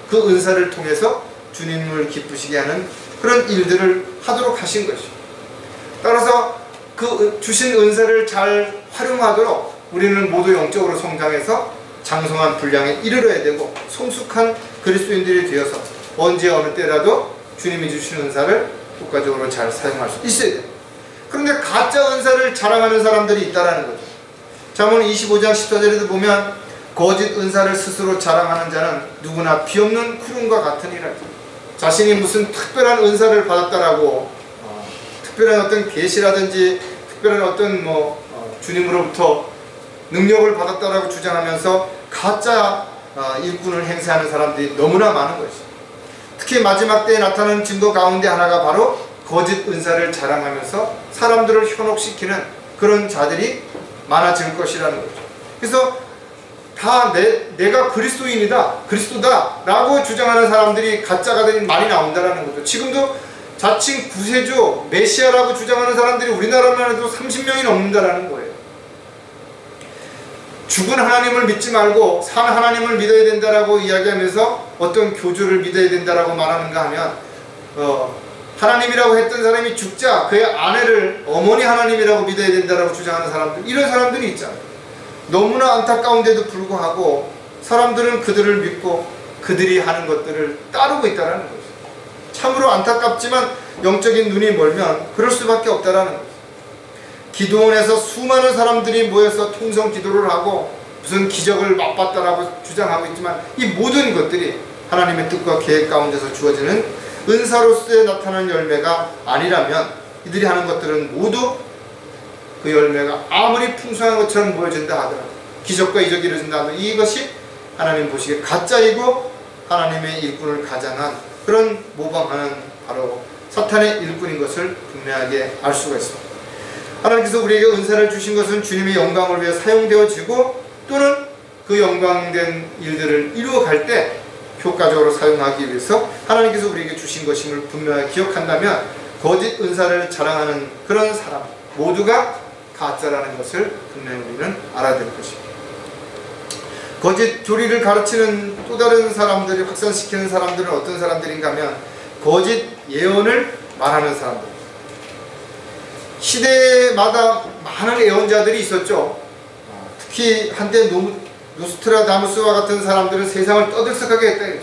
Speaker 1: 그 은사를 통해서 주님을 기쁘시게 하는 그런 일들을 하도록 하신 것이죠. 따라서 그 주신 은사를 잘 활용하도록 우리는 모두 영적으로 성장해서 장성한 분량에 이르러야 되고 성숙한 그리스도인들이 되어서 언제 어느 때라도 주님이 주신 은사를 효과적으로 잘 사용할 수 있어야 돼요. 그런데 가짜 은사를 자랑하는 사람들이 있다는 거죠. 잠언 25장 14절에도 보면 거짓 은사를 스스로 자랑하는 자는 누구나 비없는 구름과 같으니라. 자신이 무슨 특별한 은사를 받았다라고 특별한 어떤 계시라든지 특별한 어떤 주님으로부터 능력을 받았다라고 주장하면서 가짜 일꾼을 행세하는 사람들이 너무나 많은 것이죠. 특히 마지막 때에 나타나는 증거 가운데 하나가 바로 거짓 은사를 자랑하면서 사람들을 현혹시키는 그런 자들이 많아질 것이라는 거죠. 그래서 다 내가 그리스도인이다, 그리스도다 라고 주장하는 사람들이 가짜가 많이 나온다는 거죠. 지금도 자칭 구세주, 메시아라고 주장하는 사람들이 우리나라만 해도 30명이 넘는다는 거예요. 죽은 하나님을 믿지 말고 산 하나님을 믿어야 된다라고 이야기하면서 어떤 교주를 믿어야 된다라고 말하는가 하면 하나님이라고 했던 사람이 죽자 그의 아내를 어머니 하나님이라고 믿어야 된다라고 주장하는 사람들, 이런 사람들이 있잖아요. 너무나 안타까운데도 불구하고 사람들은 그들을 믿고 그들이 하는 것들을 따르고 있다는 거죠. 참으로 안타깝지만 영적인 눈이 멀면 그럴 수밖에 없다라는 거죠. 기도원에서 수많은 사람들이 모여서 통성 기도를 하고 무슨 기적을 맛봤다라고 주장하고 있지만 이 모든 것들이 하나님의 뜻과 계획 가운데서 주어지는 은사로서의 나타난 열매가 아니라면 이들이 하는 것들은 모두 그 열매가 아무리 풍성한 것처럼 보여진다 하더라도, 기적과 이적이 이루어진다 하더라도 이것이 하나님 보시기에 가짜이고 하나님의 일꾼을 가장한 그런 모방하는 바로 사탄의 일꾼인 것을 분명하게 알 수가 있습니다. 하나님께서 우리에게 은사를 주신 것은 주님의 영광을 위해 사용되어지고 또는 그 영광된 일들을 이루어갈 때 효과적으로 사용하기 위해서 하나님께서 우리에게 주신 것임을 분명하게 기억한다면 거짓 은사를 자랑하는 그런 사람 모두가 가짜라는 것을 분명히 우리는 알아야 될 것입니다. 거짓 교리를 가르치는 또 다른 사람들이 확산시키는 사람들은 어떤 사람들인가 하면 거짓 예언을 말하는 사람들. 시대마다 많은 예언자들이 있었죠. 특히 한때 노스트라다무스와 같은 사람들은 세상을 떠들썩하게 했다.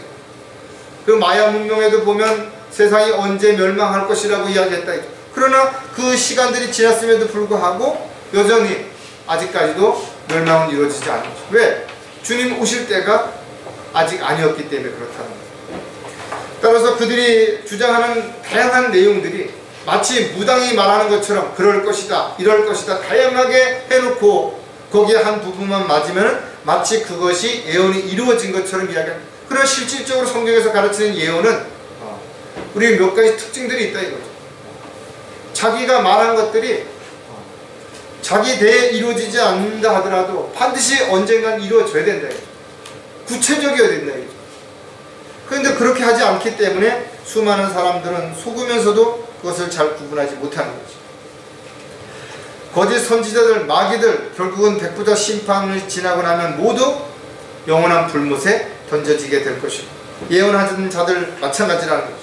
Speaker 1: 그리고 마야 문명에도 보면 세상이 언제 멸망할 것이라고 이야기했다. 그러나 그 시간들이 지났음에도 불구하고 여전히 아직까지도 멸망은 이루어지지 않은 거죠. 왜? 주님 오실 때가 아직 아니었기 때문에 그렇다는 거죠. 따라서 그들이 주장하는 다양한 내용들이 마치 무당이 말하는 것처럼 그럴 것이다, 이럴 것이다 다양하게 해놓고 거기에 한 부분만 맞으면 마치 그것이 예언이 이루어진 것처럼 이야기합니다. 그러나 실질적으로 성경에서 가르치는 예언은 우리 몇 가지 특징들이 있다 이거죠. 자기가 말한 것들이 자기 대에 이루어지지 않는다 하더라도 반드시 언젠간 이루어져야 된다 이거죠. 구체적이어야 된다 이거죠. 그런데 그렇게 하지 않기 때문에 수많은 사람들은 속으면서도 그것을 잘 구분하지 못하는 거죠. 거짓 선지자들, 마귀들 결국은 백부자 심판을 지나고 나면 모두 영원한 불못에 던져지게 될 것이고, 예언하는 자들 마찬가지라는 거죠.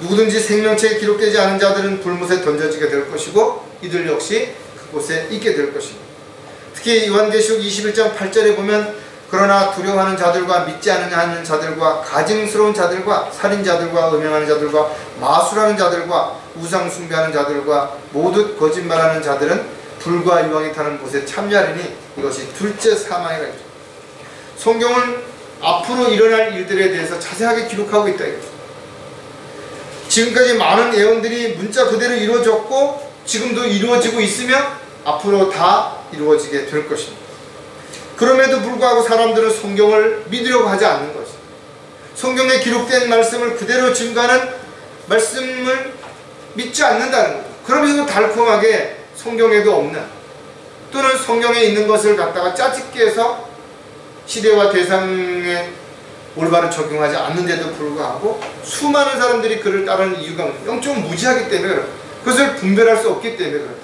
Speaker 1: 누구든지 생명책에 기록되지 않은 자들은 불못에 던져지게 될 것이고 이들 역시 그곳에 있게 될 것입니다. 특히 요한계시록 21장 8절에 보면 그러나 두려워하는 자들과 믿지 않는 자들과 가증스러운 자들과 살인자들과 음행하는 자들과 마술하는 자들과 우상 숭배하는 자들과 모두 거짓말하는 자들은 불과 유황이 타는 곳에 참여하리니 이것이 둘째 사망이라 했죠. 성경은 앞으로 일어날 일들에 대해서 자세하게 기록하고 있다 이거죠. 지금까지 많은 예언들이 문자 그대로 이루어졌고 지금도 이루어지고 있으며 앞으로 다 이루어지게 될 것입니다. 그럼에도 불구하고 사람들은 성경을 믿으려고 하지 않는 것입니다. 성경에 기록된 말씀을 그대로 증거하는 말씀을 믿지 않는다는 거죠. 그러면서 달콤하게 성경에도 없는 또는 성경에 있는 것을 갖다가 짜집게 해서 시대와 대상에 올바로 적용하지 않는데도 불구하고 수많은 사람들이 그를 따르는 이유가 영적으로 무지하기 때문에 그렇다. 그것을 분별할 수 없기 때문에 그렇다.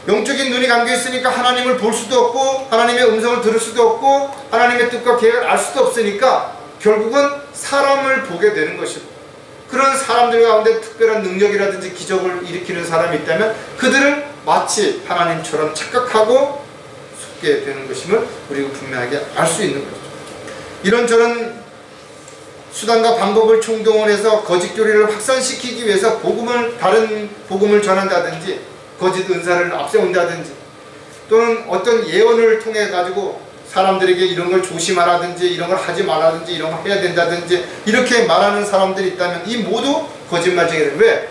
Speaker 1: 영적인 눈이 감겨있으니까 하나님을 볼 수도 없고 하나님의 음성을 들을 수도 없고 하나님의 뜻과 계획을 알 수도 없으니까 결국은 사람을 보게 되는 것이고, 그런 사람들 가운데 특별한 능력이라든지 기적을 일으키는 사람이 있다면 그들을 마치 하나님처럼 착각하고 속게 되는 것임을 우리가 분명하게 알 수 있는 거죠. 이런저런 수단과 방법을 총동원해서 거짓 교리를 확산시키기 위해서 다른 복음을 전한다든지 거짓 은사를 앞세운다든지 또는 어떤 예언을 통해 가지고 사람들에게 이런 걸 조심하라든지 이런 걸 하지 말라든지 이런 걸 해야 된다든지 이렇게 말하는 사람들이 있다면 이 모두 거짓말쟁이들. 왜?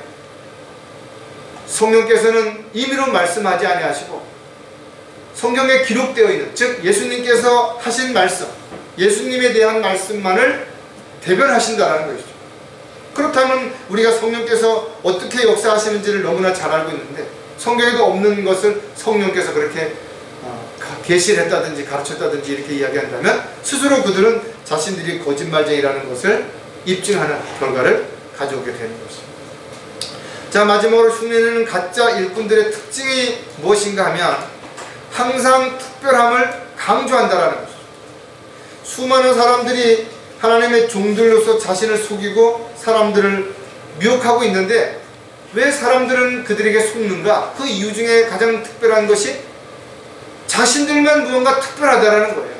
Speaker 1: 성령께서는 임의로 말씀하지 아니하시고 성경에 기록되어 있는, 즉 예수님께서 하신 말씀, 예수님에 대한 말씀만을 대변하신다는 것이죠. 그렇다면 우리가 성령께서 어떻게 역사하시는지를 너무나 잘 알고 있는데 성경에도 없는 것을 성령께서 그렇게 계시를 했다든지 가르쳤다든지 이렇게 이야기한다면 스스로 그들은 자신들이 거짓말쟁이라는 것을 입증하는 결과를 가져오게 되는 것입니다. 자, 마지막으로 흉내내는 가짜 일꾼들의 특징이 무엇인가 하면 항상 특별함을 강조한다라는 것이죠. 수많은 사람들이 하나님의 종들로서 자신을 속이고 사람들을 미혹하고 있는데 왜 사람들은 그들에게 속는가? 그 이유 중에 가장 특별한 것이 자신들만 무언가 특별하다라는 거예요.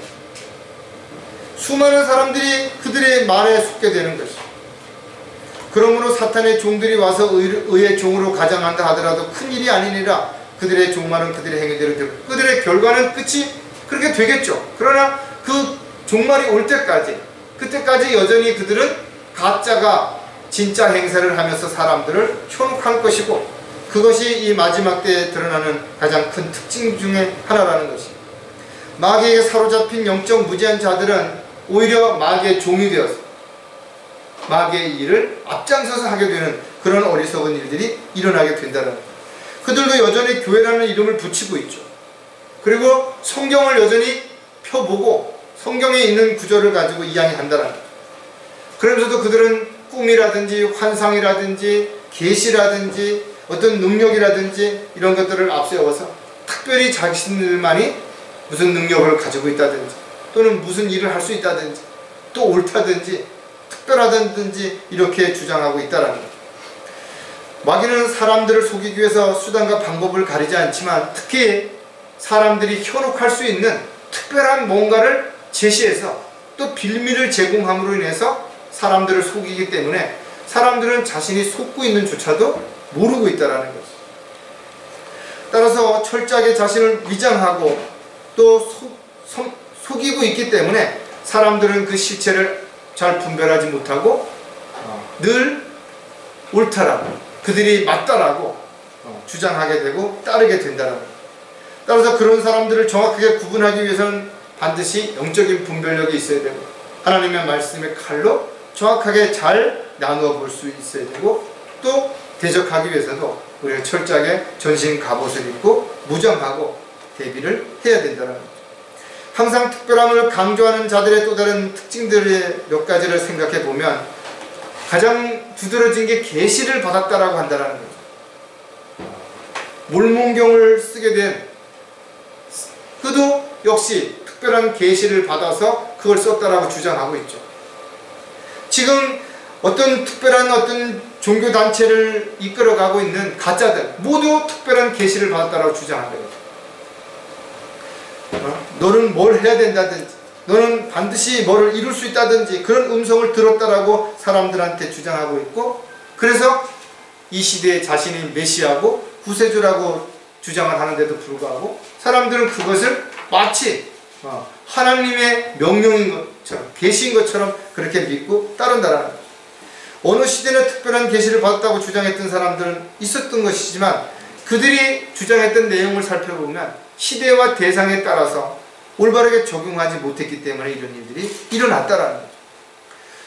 Speaker 1: 수많은 사람들이 그들의 말에 속게 되는 것이죠. 그러므로 사탄의 종들이 와서 의의 종으로 가장한다 하더라도 큰일이 아니니라. 그들의 종말은 그들의 행위대로 되고 그들의 결과는 끝이 그렇게 되겠죠. 그러나 그 종말이 올 때까지, 그때까지 여전히 그들은 가짜가 진짜 행세를 하면서 사람들을 현혹할 것이고 그것이 이 마지막 때에 드러나는 가장 큰 특징 중에 하나라는 것입니다. 마귀에게 사로잡힌 영적 무지한 자들은 오히려 마귀의 종이 되어서 마귀의 일을 앞장서서 하게 되는 그런 어리석은 일들이 일어나게 된다는 거예요. 그들도 여전히 교회라는 이름을 붙이고 있죠. 그리고 성경을 여전히 펴보고 성경에 있는 구절을 가지고 이야기한다는 거예요. 그러면서도 그들은 꿈이라든지 환상이라든지 계시라든지 어떤 능력이라든지 이런 것들을 앞세워서 특별히 자신들만이 무슨 능력을 가지고 있다든지 또는 무슨 일을 할 수 있다든지 또 옳다든지 특별하다든지 이렇게 주장하고 있다는 거예요. 마귀는 사람들을 속이기 위해서 수단과 방법을 가리지 않지만 특히 사람들이 현혹할 수 있는 특별한 뭔가를 제시해서 또 빌미를 제공함으로 인해서 사람들을 속이기 때문에 사람들은 자신이 속고 있는 조차도 모르고 있다는 것이죠. 따라서 철저하게 자신을 위장하고 또 속이고 있기 때문에 사람들은 그 실체를 잘 분별하지 못하고 늘 옳다라고 그들이 맞다라고 주장하게 되고 따르게 된다는 거예요. 따라서 그런 사람들을 정확하게 구분하기 위해서는 반드시 영적인 분별력이 있어야 되고 하나님의 말씀의 칼로 정확하게 잘 나누어 볼 수 있어야 되고 또 대적하기 위해서도 우리가 철저하게 전신 갑옷을 입고 무장하고 대비를 해야 된다는 거죠. 항상 특별함을 강조하는 자들의 또 다른 특징들의 몇 가지를 생각해 보면 가장 두드러진 게 계시를 받았다라고 한다는 거죠. 몰몬경을 쓰게 된 그도 역시 특별한 계시를 받아서 그걸 썼다라고 주장하고 있죠. 지금 어떤 특별한 어떤 종교단체를 이끌어가고 있는 가짜들 모두 특별한 계시를 받았다라고 주장한다. 너는 뭘 해야 된다든지 너는 반드시 뭐를 이룰 수 있다든지 그런 음성을 들었다라고 사람들한테 주장하고 있고 그래서 이 시대에 자신이 메시아고 구세주라고 주장을 하는데도 불구하고 사람들은 그것을 마치 하나님의 명령인 것처럼 계시인 것처럼 그렇게 믿고 따른다라는 거죠. 어느 시대는 특별한 계시를 받았다고 주장했던 사람들은 있었던 것이지만 그들이 주장했던 내용을 살펴보면 시대와 대상에 따라서 올바르게 적용하지 못했기 때문에 이런 일들이 일어났다라는 거죠.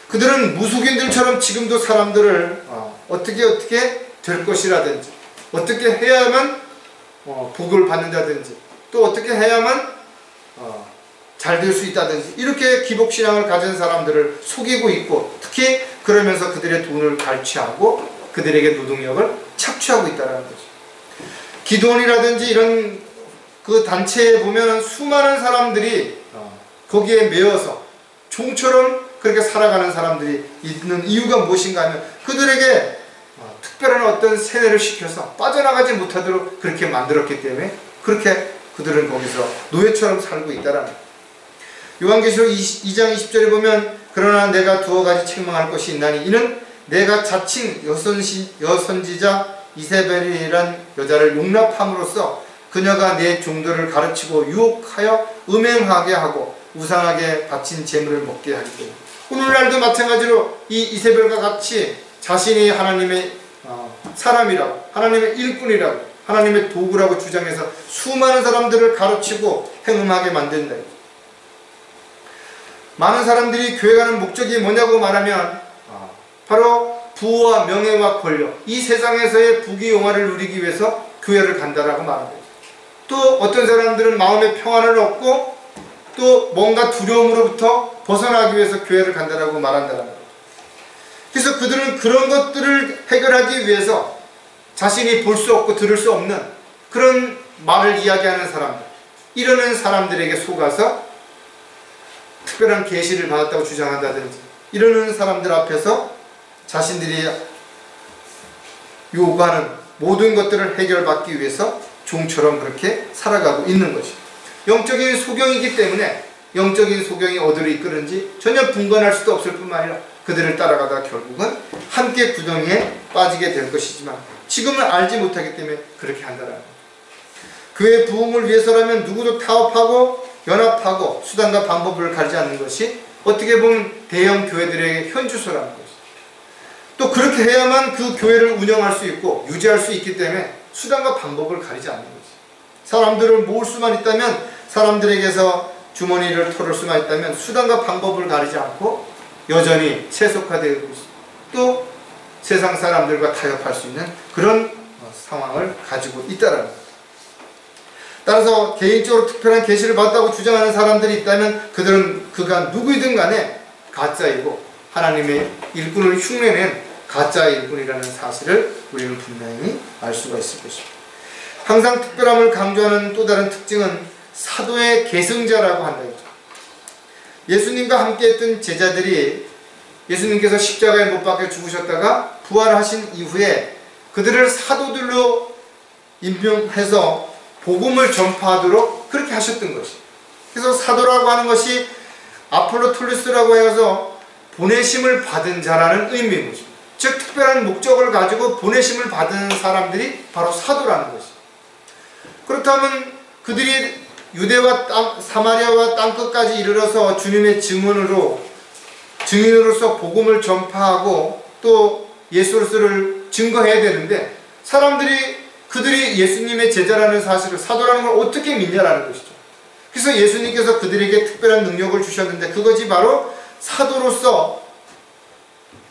Speaker 1: 그들은 무속인들처럼 지금도 사람들을 어떻게 될 것이라든지 어떻게 해야만 복을 받는다든지 또 어떻게 해야만 잘 될 수 있다든지 이렇게 기복신앙을 가진 사람들을 속이고 있고 특히 그러면서 그들의 돈을 갈취하고 그들에게 노동력을 착취하고 있다는 거죠. 기도원이라든지 이런 그 단체에 보면 수많은 사람들이 거기에 매여서 종처럼 그렇게 살아가는 사람들이 있는 이유가 무엇인가 하면 그들에게 특별한 어떤 세뇌를 시켜서 빠져나가지 못하도록 그렇게 만들었기 때문에 그렇게 그들은 거기서 노예처럼 살고 있다라는 거예요. 요한계시록 2장 20절에 보면 그러나 내가 두어 가지 책망할 것이 있나니 이는 내가 자칭 여선지자 이세벨이란 여자를 용납함으로써 그녀가 내 종들을 가르치고 유혹하여 음행하게 하고 우상하게 바친 재물을 먹게 하기 때문에 오늘날도 마찬가지로 이 이세벨과 같이 자신이 하나님의 사람이라고 하나님의 일꾼이라고 하나님의 도구라고 주장해서 수많은 사람들을 가르치고 행음하게 만든다. 많은 사람들이 교회 가는 목적이 뭐냐고 말하면 바로 부와 명예와 권력 이 세상에서의 부귀영화를 누리기 위해서 교회를 간다라고 말합니다. 또 어떤 사람들은 마음의 평안을 얻고 또 뭔가 두려움으로부터 벗어나기 위해서 교회를 간다라고 말한다는 거예요. 그래서 그들은 그런 것들을 해결하기 위해서 자신이 볼 수 없고 들을 수 없는 그런 말을 이야기하는 사람들 이러는 사람들에게 속아서 특별한 계시를 받았다고 주장한다든지 이러는 사람들 앞에서 자신들이 요구하는 모든 것들을 해결받기 위해서 종처럼 그렇게 살아가고 있는 것이죠. 영적인 소경이기 때문에 영적인 소경이 어디로 이끄는지 전혀 분간할 수도 없을 뿐만 아니라 그들을 따라가다 결국은 함께 구덩이에 빠지게 될 것이지만 지금은 알지 못하기 때문에 그렇게 한다라는 거예요. 그의 부흥을 위해서라면 누구도 타협하고 연합하고 수단과 방법을 가리지 않는 것이 어떻게 보면 대형 교회들의 현주소라는 것이죠. 또 그렇게 해야만 그 교회를 운영할 수 있고 유지할 수 있기 때문에 수단과 방법을 가리지 않는 거죠. 사람들을 모을 수만 있다면 사람들에게서 주머니를 털을 수만 있다면 수단과 방법을 가리지 않고 여전히 세속화되고 있고 또 세상 사람들과 타협할 수 있는 그런 상황을 가지고 있다라는 거예요. 따라서 개인적으로 특별한 계시를 받았다고 주장하는 사람들이 있다면 그들은 그가 누구이든 간에 가짜이고 하나님의 일꾼을 흉내낸 가짜 일꾼이라는 사실을 우리는 분명히 알 수가 있을 것입니다. 항상 특별함을 강조하는 또 다른 특징은 사도의 계승자라고 한다 했죠. 예수님과 함께 했던 제자들이 예수님께서 십자가에 못 박혀 죽으셨다가 부활하신 이후에 그들을 사도들로 임명해서 복음을 전파하도록 그렇게 하셨던 것이. 그래서 사도라고 하는 것이 아폴로톨리스라고 해서 보내심을 받은 자라는 의미인 것입니다. 즉 특별한 목적을 가지고 보내심을 받은 사람들이 바로 사도라는 것이. 그렇다면 그들이 유대와 사마리아와 땅끝까지 이르러서 주님의 증인으로서 복음을 전파하고 또 예수를 증거해야 되는데 사람들이 그들이 예수님의 제자라는 사실을, 사도라는 걸 어떻게 믿냐라는 것이죠. 그래서 예수님께서 그들에게 특별한 능력을 주셨는데 그것이 바로 사도로서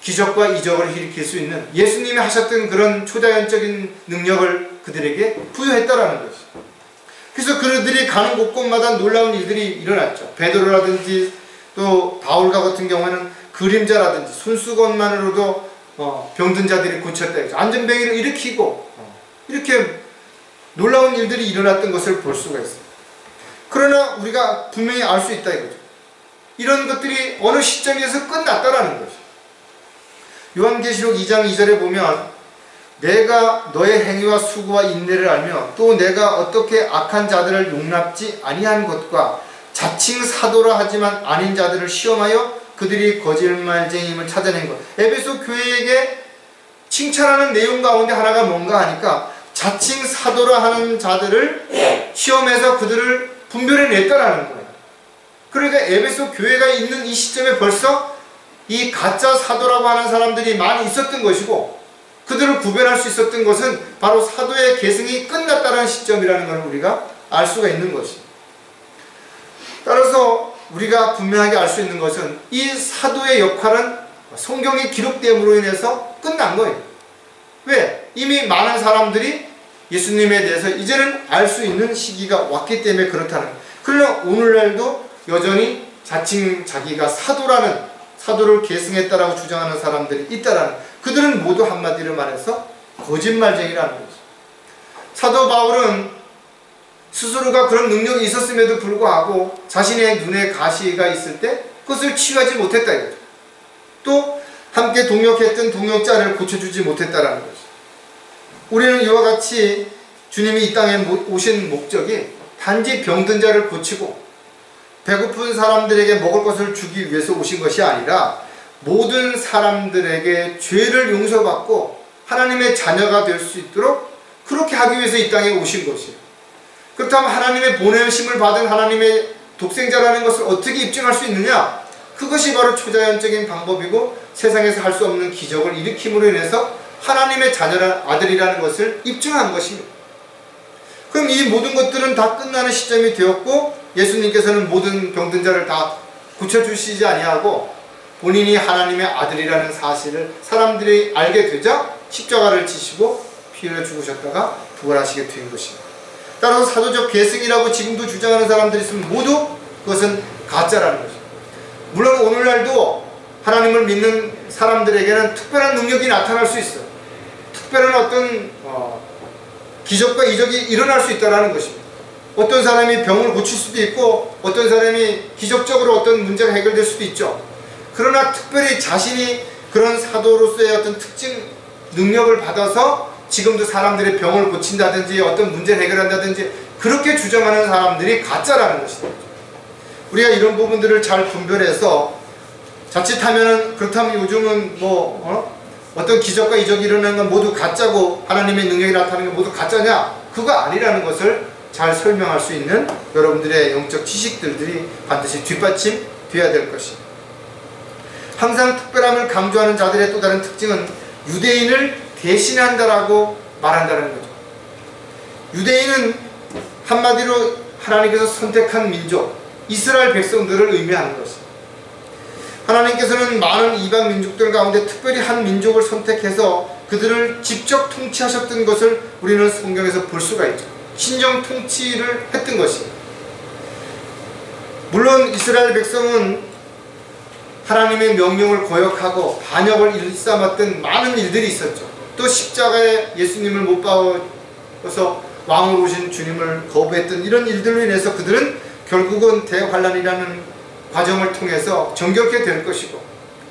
Speaker 1: 기적과 이적을 일으킬 수 있는 예수님이 하셨던 그런 초자연적인 능력을 그들에게 부여했다라는 것이죠. 그래서 그들이 가는 곳곳마다 놀라운 일들이 일어났죠. 베드로라든지 또 바울과 같은 경우에는 그림자라든지 손수건만으로도 병든 자들이 고쳤다. 안전뱅이를 일으키고 이렇게 놀라운 일들이 일어났던 것을 볼 수가 있어요. 그러나 우리가 분명히 알 수 있다 이거죠. 이런 것들이 어느 시점에서 끝났다라는 거죠. 요한계시록 2장 2절에 보면 내가 너의 행위와 수고와 인내를 알며 또 내가 어떻게 악한 자들을 용납지 아니한 것과 자칭 사도라 하지만 아닌 자들을 시험하여 그들이 거짓말쟁임을 찾아낸 것. 에베소 교회에게 칭찬하는 내용 가운데 하나가 뭔가 하니까 자칭 사도라 하는 자들을 시험해서 그들을 분별해냈다라는 거예요. 그러니까 에베소 교회가 있는 이 시점에 벌써 이 가짜 사도라고 하는 사람들이 많이 있었던 것이고 그들을 구별할 수 있었던 것은 바로 사도의 계승이 끝났다는 시점이라는 걸 우리가 알 수가 있는 것입니다. 따라서 우리가 분명하게 알 수 있는 것은 이 사도의 역할은 성경이 기록됨으로 인해서 끝난 거예요. 왜? 이미 많은 사람들이 예수님에 대해서 이제는 알 수 있는 시기가 왔기 때문에 그렇다는 거예요. 그러나 오늘날도 여전히 자칭 자기가 사도를 계승했다라고 주장하는 사람들이 있다라는, 그들은 모두 한마디로 말해서 거짓말쟁이라는 거죠. 사도 바울은 스스로가 그런 능력이 있었음에도 불구하고 자신의 눈에 가시가 있을 때 그것을 치유하지 못했다 이거죠. 또 함께 동역했던 동역자를 고쳐주지 못했다라는 거죠. 우리는 이와 같이 주님이 이 땅에 오신 목적이 단지 병든 자를 고치고 배고픈 사람들에게 먹을 것을 주기 위해서 오신 것이 아니라 모든 사람들에게 죄를 용서받고 하나님의 자녀가 될 수 있도록 그렇게 하기 위해서 이 땅에 오신 것이에요. 그렇다면 하나님의 보내심을 받은 하나님의 독생자라는 것을 어떻게 입증할 수 있느냐? 그것이 바로 초자연적인 방법이고 세상에서 할 수 없는 기적을 일으킴으로 인해서 하나님의 자녀란 아들이라는 것을 입증한 것입니다. 그럼 이 모든 것들은 다 끝나는 시점이 되었고 예수님께서는 모든 병든 자를 다 고쳐주시지 아니하고 본인이 하나님의 아들이라는 사실을 사람들이 알게 되자 십자가를 지시고 피 흘려 죽으셨다가 부활하시게 된 것입니다. 따라서 사도적 계승이라고 지금도 주장하는 사람들이 있으면 모두 그것은 가짜라는 것입니다. 물론 오늘날도 하나님을 믿는 사람들에게는 특별한 능력이 나타날 수 있어요. 특별한 어떤 기적과 이적이 일어날 수 있다는 것입니다. 어떤 사람이 병을 고칠 수도 있고 어떤 사람이 기적적으로 어떤 문제가 해결될 수도 있죠. 그러나 특별히 자신이 그런 사도로서의 어떤 특징 능력을 받아서 지금도 사람들의 병을 고친다든지 어떤 문제를 해결한다든지 그렇게 주장하는 사람들이 가짜라는 것이죠. 우리가 이런 부분들을 잘 분별해서 자칫하면은 그렇다면 요즘은 어떤 기적과 이적이 일어나는 건 모두 가짜고 하나님의 능력이 나타나는 건 모두 가짜냐? 그거 아니라는 것을 잘 설명할 수 있는 여러분들의 영적 지식들이 반드시 뒷받침돼야 될 것입니다. 항상 특별함을 강조하는 자들의 또 다른 특징은 유대인을 대신한다라고 말한다는 거죠. 유대인은 한마디로 하나님께서 선택한 민족, 이스라엘 백성들을 의미하는 것입니다. 하나님께서는 많은 이방 민족들 가운데 특별히 한 민족을 선택해서 그들을 직접 통치하셨던 것을 우리는 성경에서 볼 수가 있죠. 신정 통치를 했던 것입니다. 물론 이스라엘 백성은 하나님의 명령을 거역하고 반역을 일삼았던 많은 일들이 있었죠. 또 십자가에 예수님을 못 박아서 왕으로 오신 주님을 거부했던 이런 일들로 인해서 그들은 결국은 대환란이라는 과정을 통해서 정결케 될 것이고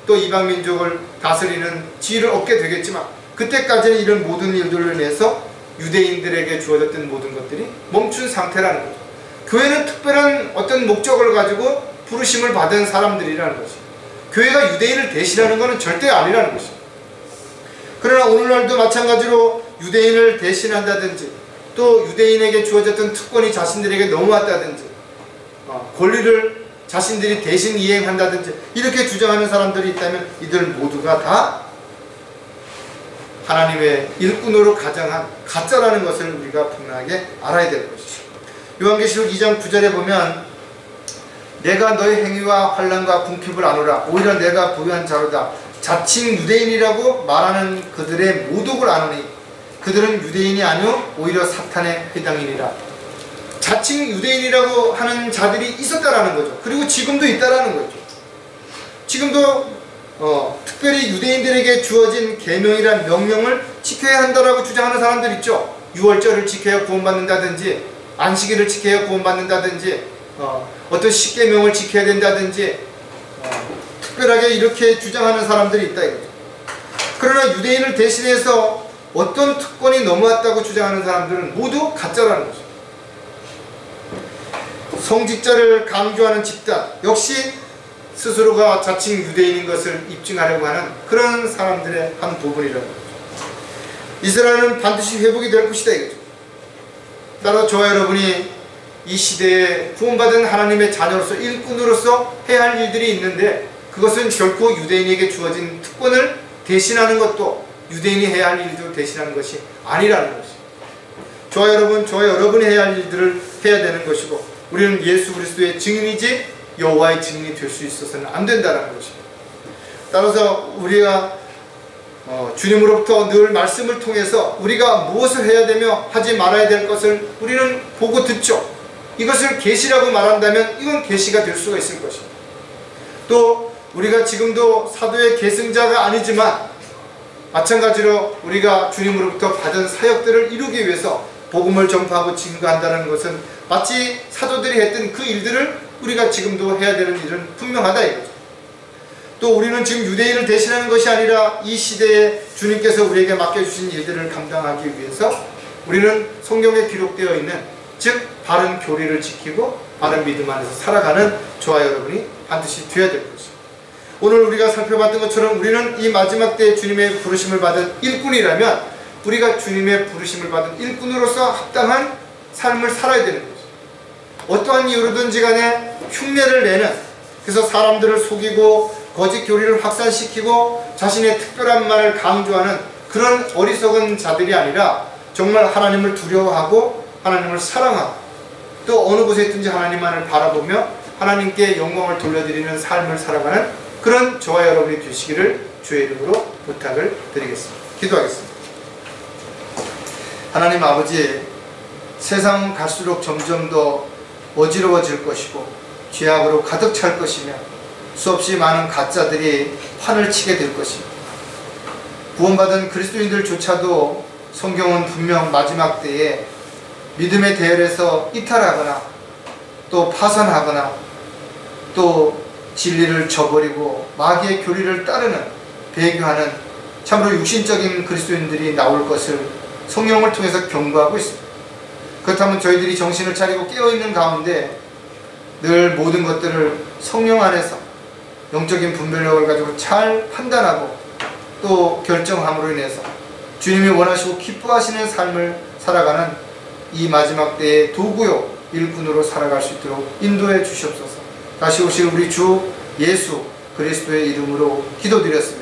Speaker 1: 또 이방 민족을 다스리는 지위를 얻게 되겠지만 그때까지는 이런 모든 일들로 인해서 유대인들에게 주어졌던 모든 것들이 멈춘 상태라는 거죠. 교회는 특별한 어떤 목적을 가지고 부르심을 받은 사람들이라는 것이죠. 교회가 유대인을 대신하는 것은 절대 아니라는 것이죠. 그러나 오늘날도 마찬가지로 유대인을 대신한다든지 또 유대인에게 주어졌던 특권이 자신들에게 넘어왔다든지 권리를 자신들이 대신 이행한다든지 이렇게 주장하는 사람들이 있다면 이들 모두가 다 하나님의 일꾼으로 가장한 가짜라는 것을 우리가 분명하게 알아야 될 것이죠. 요한계시록 2장 9절에 보면 내가 너의 행위와 환난과 궁핍을 아노라. 오히려 내가 부유한 자로다. 자칭 유대인이라고 말하는 그들의 모독을 아노니 그들은 유대인이 아니오 오히려 사탄의 회당이니라. 자칭 유대인이라고 하는 자들이 있었다라는 거죠. 그리고 지금도 있다라는 거죠. 지금도 특별히 유대인들에게 주어진 계명이란 명령을 지켜야 한다라고 주장하는 사람들 있죠. 유월절을 지켜야 구원받는다든지, 안식일을 지켜야 구원받는다든지, 어떤 십계명을 지켜야 된다든지, 특별하게 이렇게 주장하는 사람들이 있다 이거죠. 그러나 유대인을 대신해서 어떤 특권이 넘어왔다고 주장하는 사람들은 모두 가짜라는 거죠. 성직자를 강조하는 집단 역시 스스로가 자칭 유대인인 것을 입증하려고 하는 그런 사람들의 한 부분이라는 거죠. 이스라엘은 반드시 회복이 될 것이다 이거죠. 따라 저와 여러분이 이 시대에 구원받은 하나님의 자녀로서 일꾼으로서 해야 할 일들이 있는데 그것은 결코 유대인에게 주어진 특권을 대신하는 것도 유대인이 해야 할 일도 대신하는 것이 아니라는 것이죠. 저와 여러분이 해야 할 일들을 해야 되는 것이고 우리는 예수 그리스도의 증인이지 여호와의 증인이 될 수 있어서는 안 된다는 것입니다. 따라서 우리가 주님으로부터 늘 말씀을 통해서 우리가 무엇을 해야 되며 하지 말아야 될 것을 우리는 보고 듣죠. 이것을 계시라고 말한다면 이건 계시가 될 수가 있을 것입니다. 또 우리가 지금도 사도의 계승자가 아니지만 마찬가지로 우리가 주님으로부터 받은 사역들을 이루기 위해서 복음을 전파하고 증거한다는 것은 마치 사도들이 했던 그 일들을 우리가 지금도 해야 되는 일은 분명하다 이거죠. 또 우리는 지금 유대인을 대신하는 것이 아니라 이 시대에 주님께서 우리에게 맡겨주신 일들을 감당하기 위해서 우리는 성경에 기록되어 있는 즉 바른 교리를 지키고 바른 믿음 안에서 살아가는 저와 여러분이 반드시 되어야 될 것입니다. 오늘 우리가 살펴봤던 것처럼 우리는 이 마지막 때에 주님의 부르심을 받은 일꾼이라면 우리가 주님의 부르심을 받은 일꾼으로서 합당한 삶을 살아야 되는 거죠. 어떠한 이유로든지 간에 흉내를 내는, 그래서 사람들을 속이고 거짓 교리를 확산시키고 자신의 특별한 말을 강조하는 그런 어리석은 자들이 아니라 정말 하나님을 두려워하고 하나님을 사랑하고 또 어느 곳에 있든지 하나님만을 바라보며 하나님께 영광을 돌려드리는 삶을 살아가는 그런 저와 여러분이 되시기를 주의 이름으로 부탁을 드리겠습니다. 기도하겠습니다. 하나님 아버지, 세상은 갈수록 점점 더 어지러워질 것이고 죄악으로 가득 찰 것이며 수없이 많은 가짜들이 판을 치게 될 것입니다. 구원받은 그리스도인들조차도 성경은 분명 마지막 때에 믿음의 대열에서 이탈하거나 또 파산하거나 또 진리를 저버리고 마귀의 교리를 따르는 배교하는 참으로 육신적인 그리스도인들이 나올 것을 성경을 통해서 경고하고 있습니다. 그렇다면 저희들이 정신을 차리고 깨어있는 가운데 늘 모든 것들을 성령 안에서 영적인 분별력을 가지고 잘 판단하고 또 결정함으로 인해서 주님이 원하시고 기뻐하시는 삶을 살아가는 이 마지막 때의 도구요 일꾼으로 살아갈 수 있도록 인도해 주시옵소서. 다시 오실 우리 주 예수 그리스도의 이름으로 기도드렸습니다.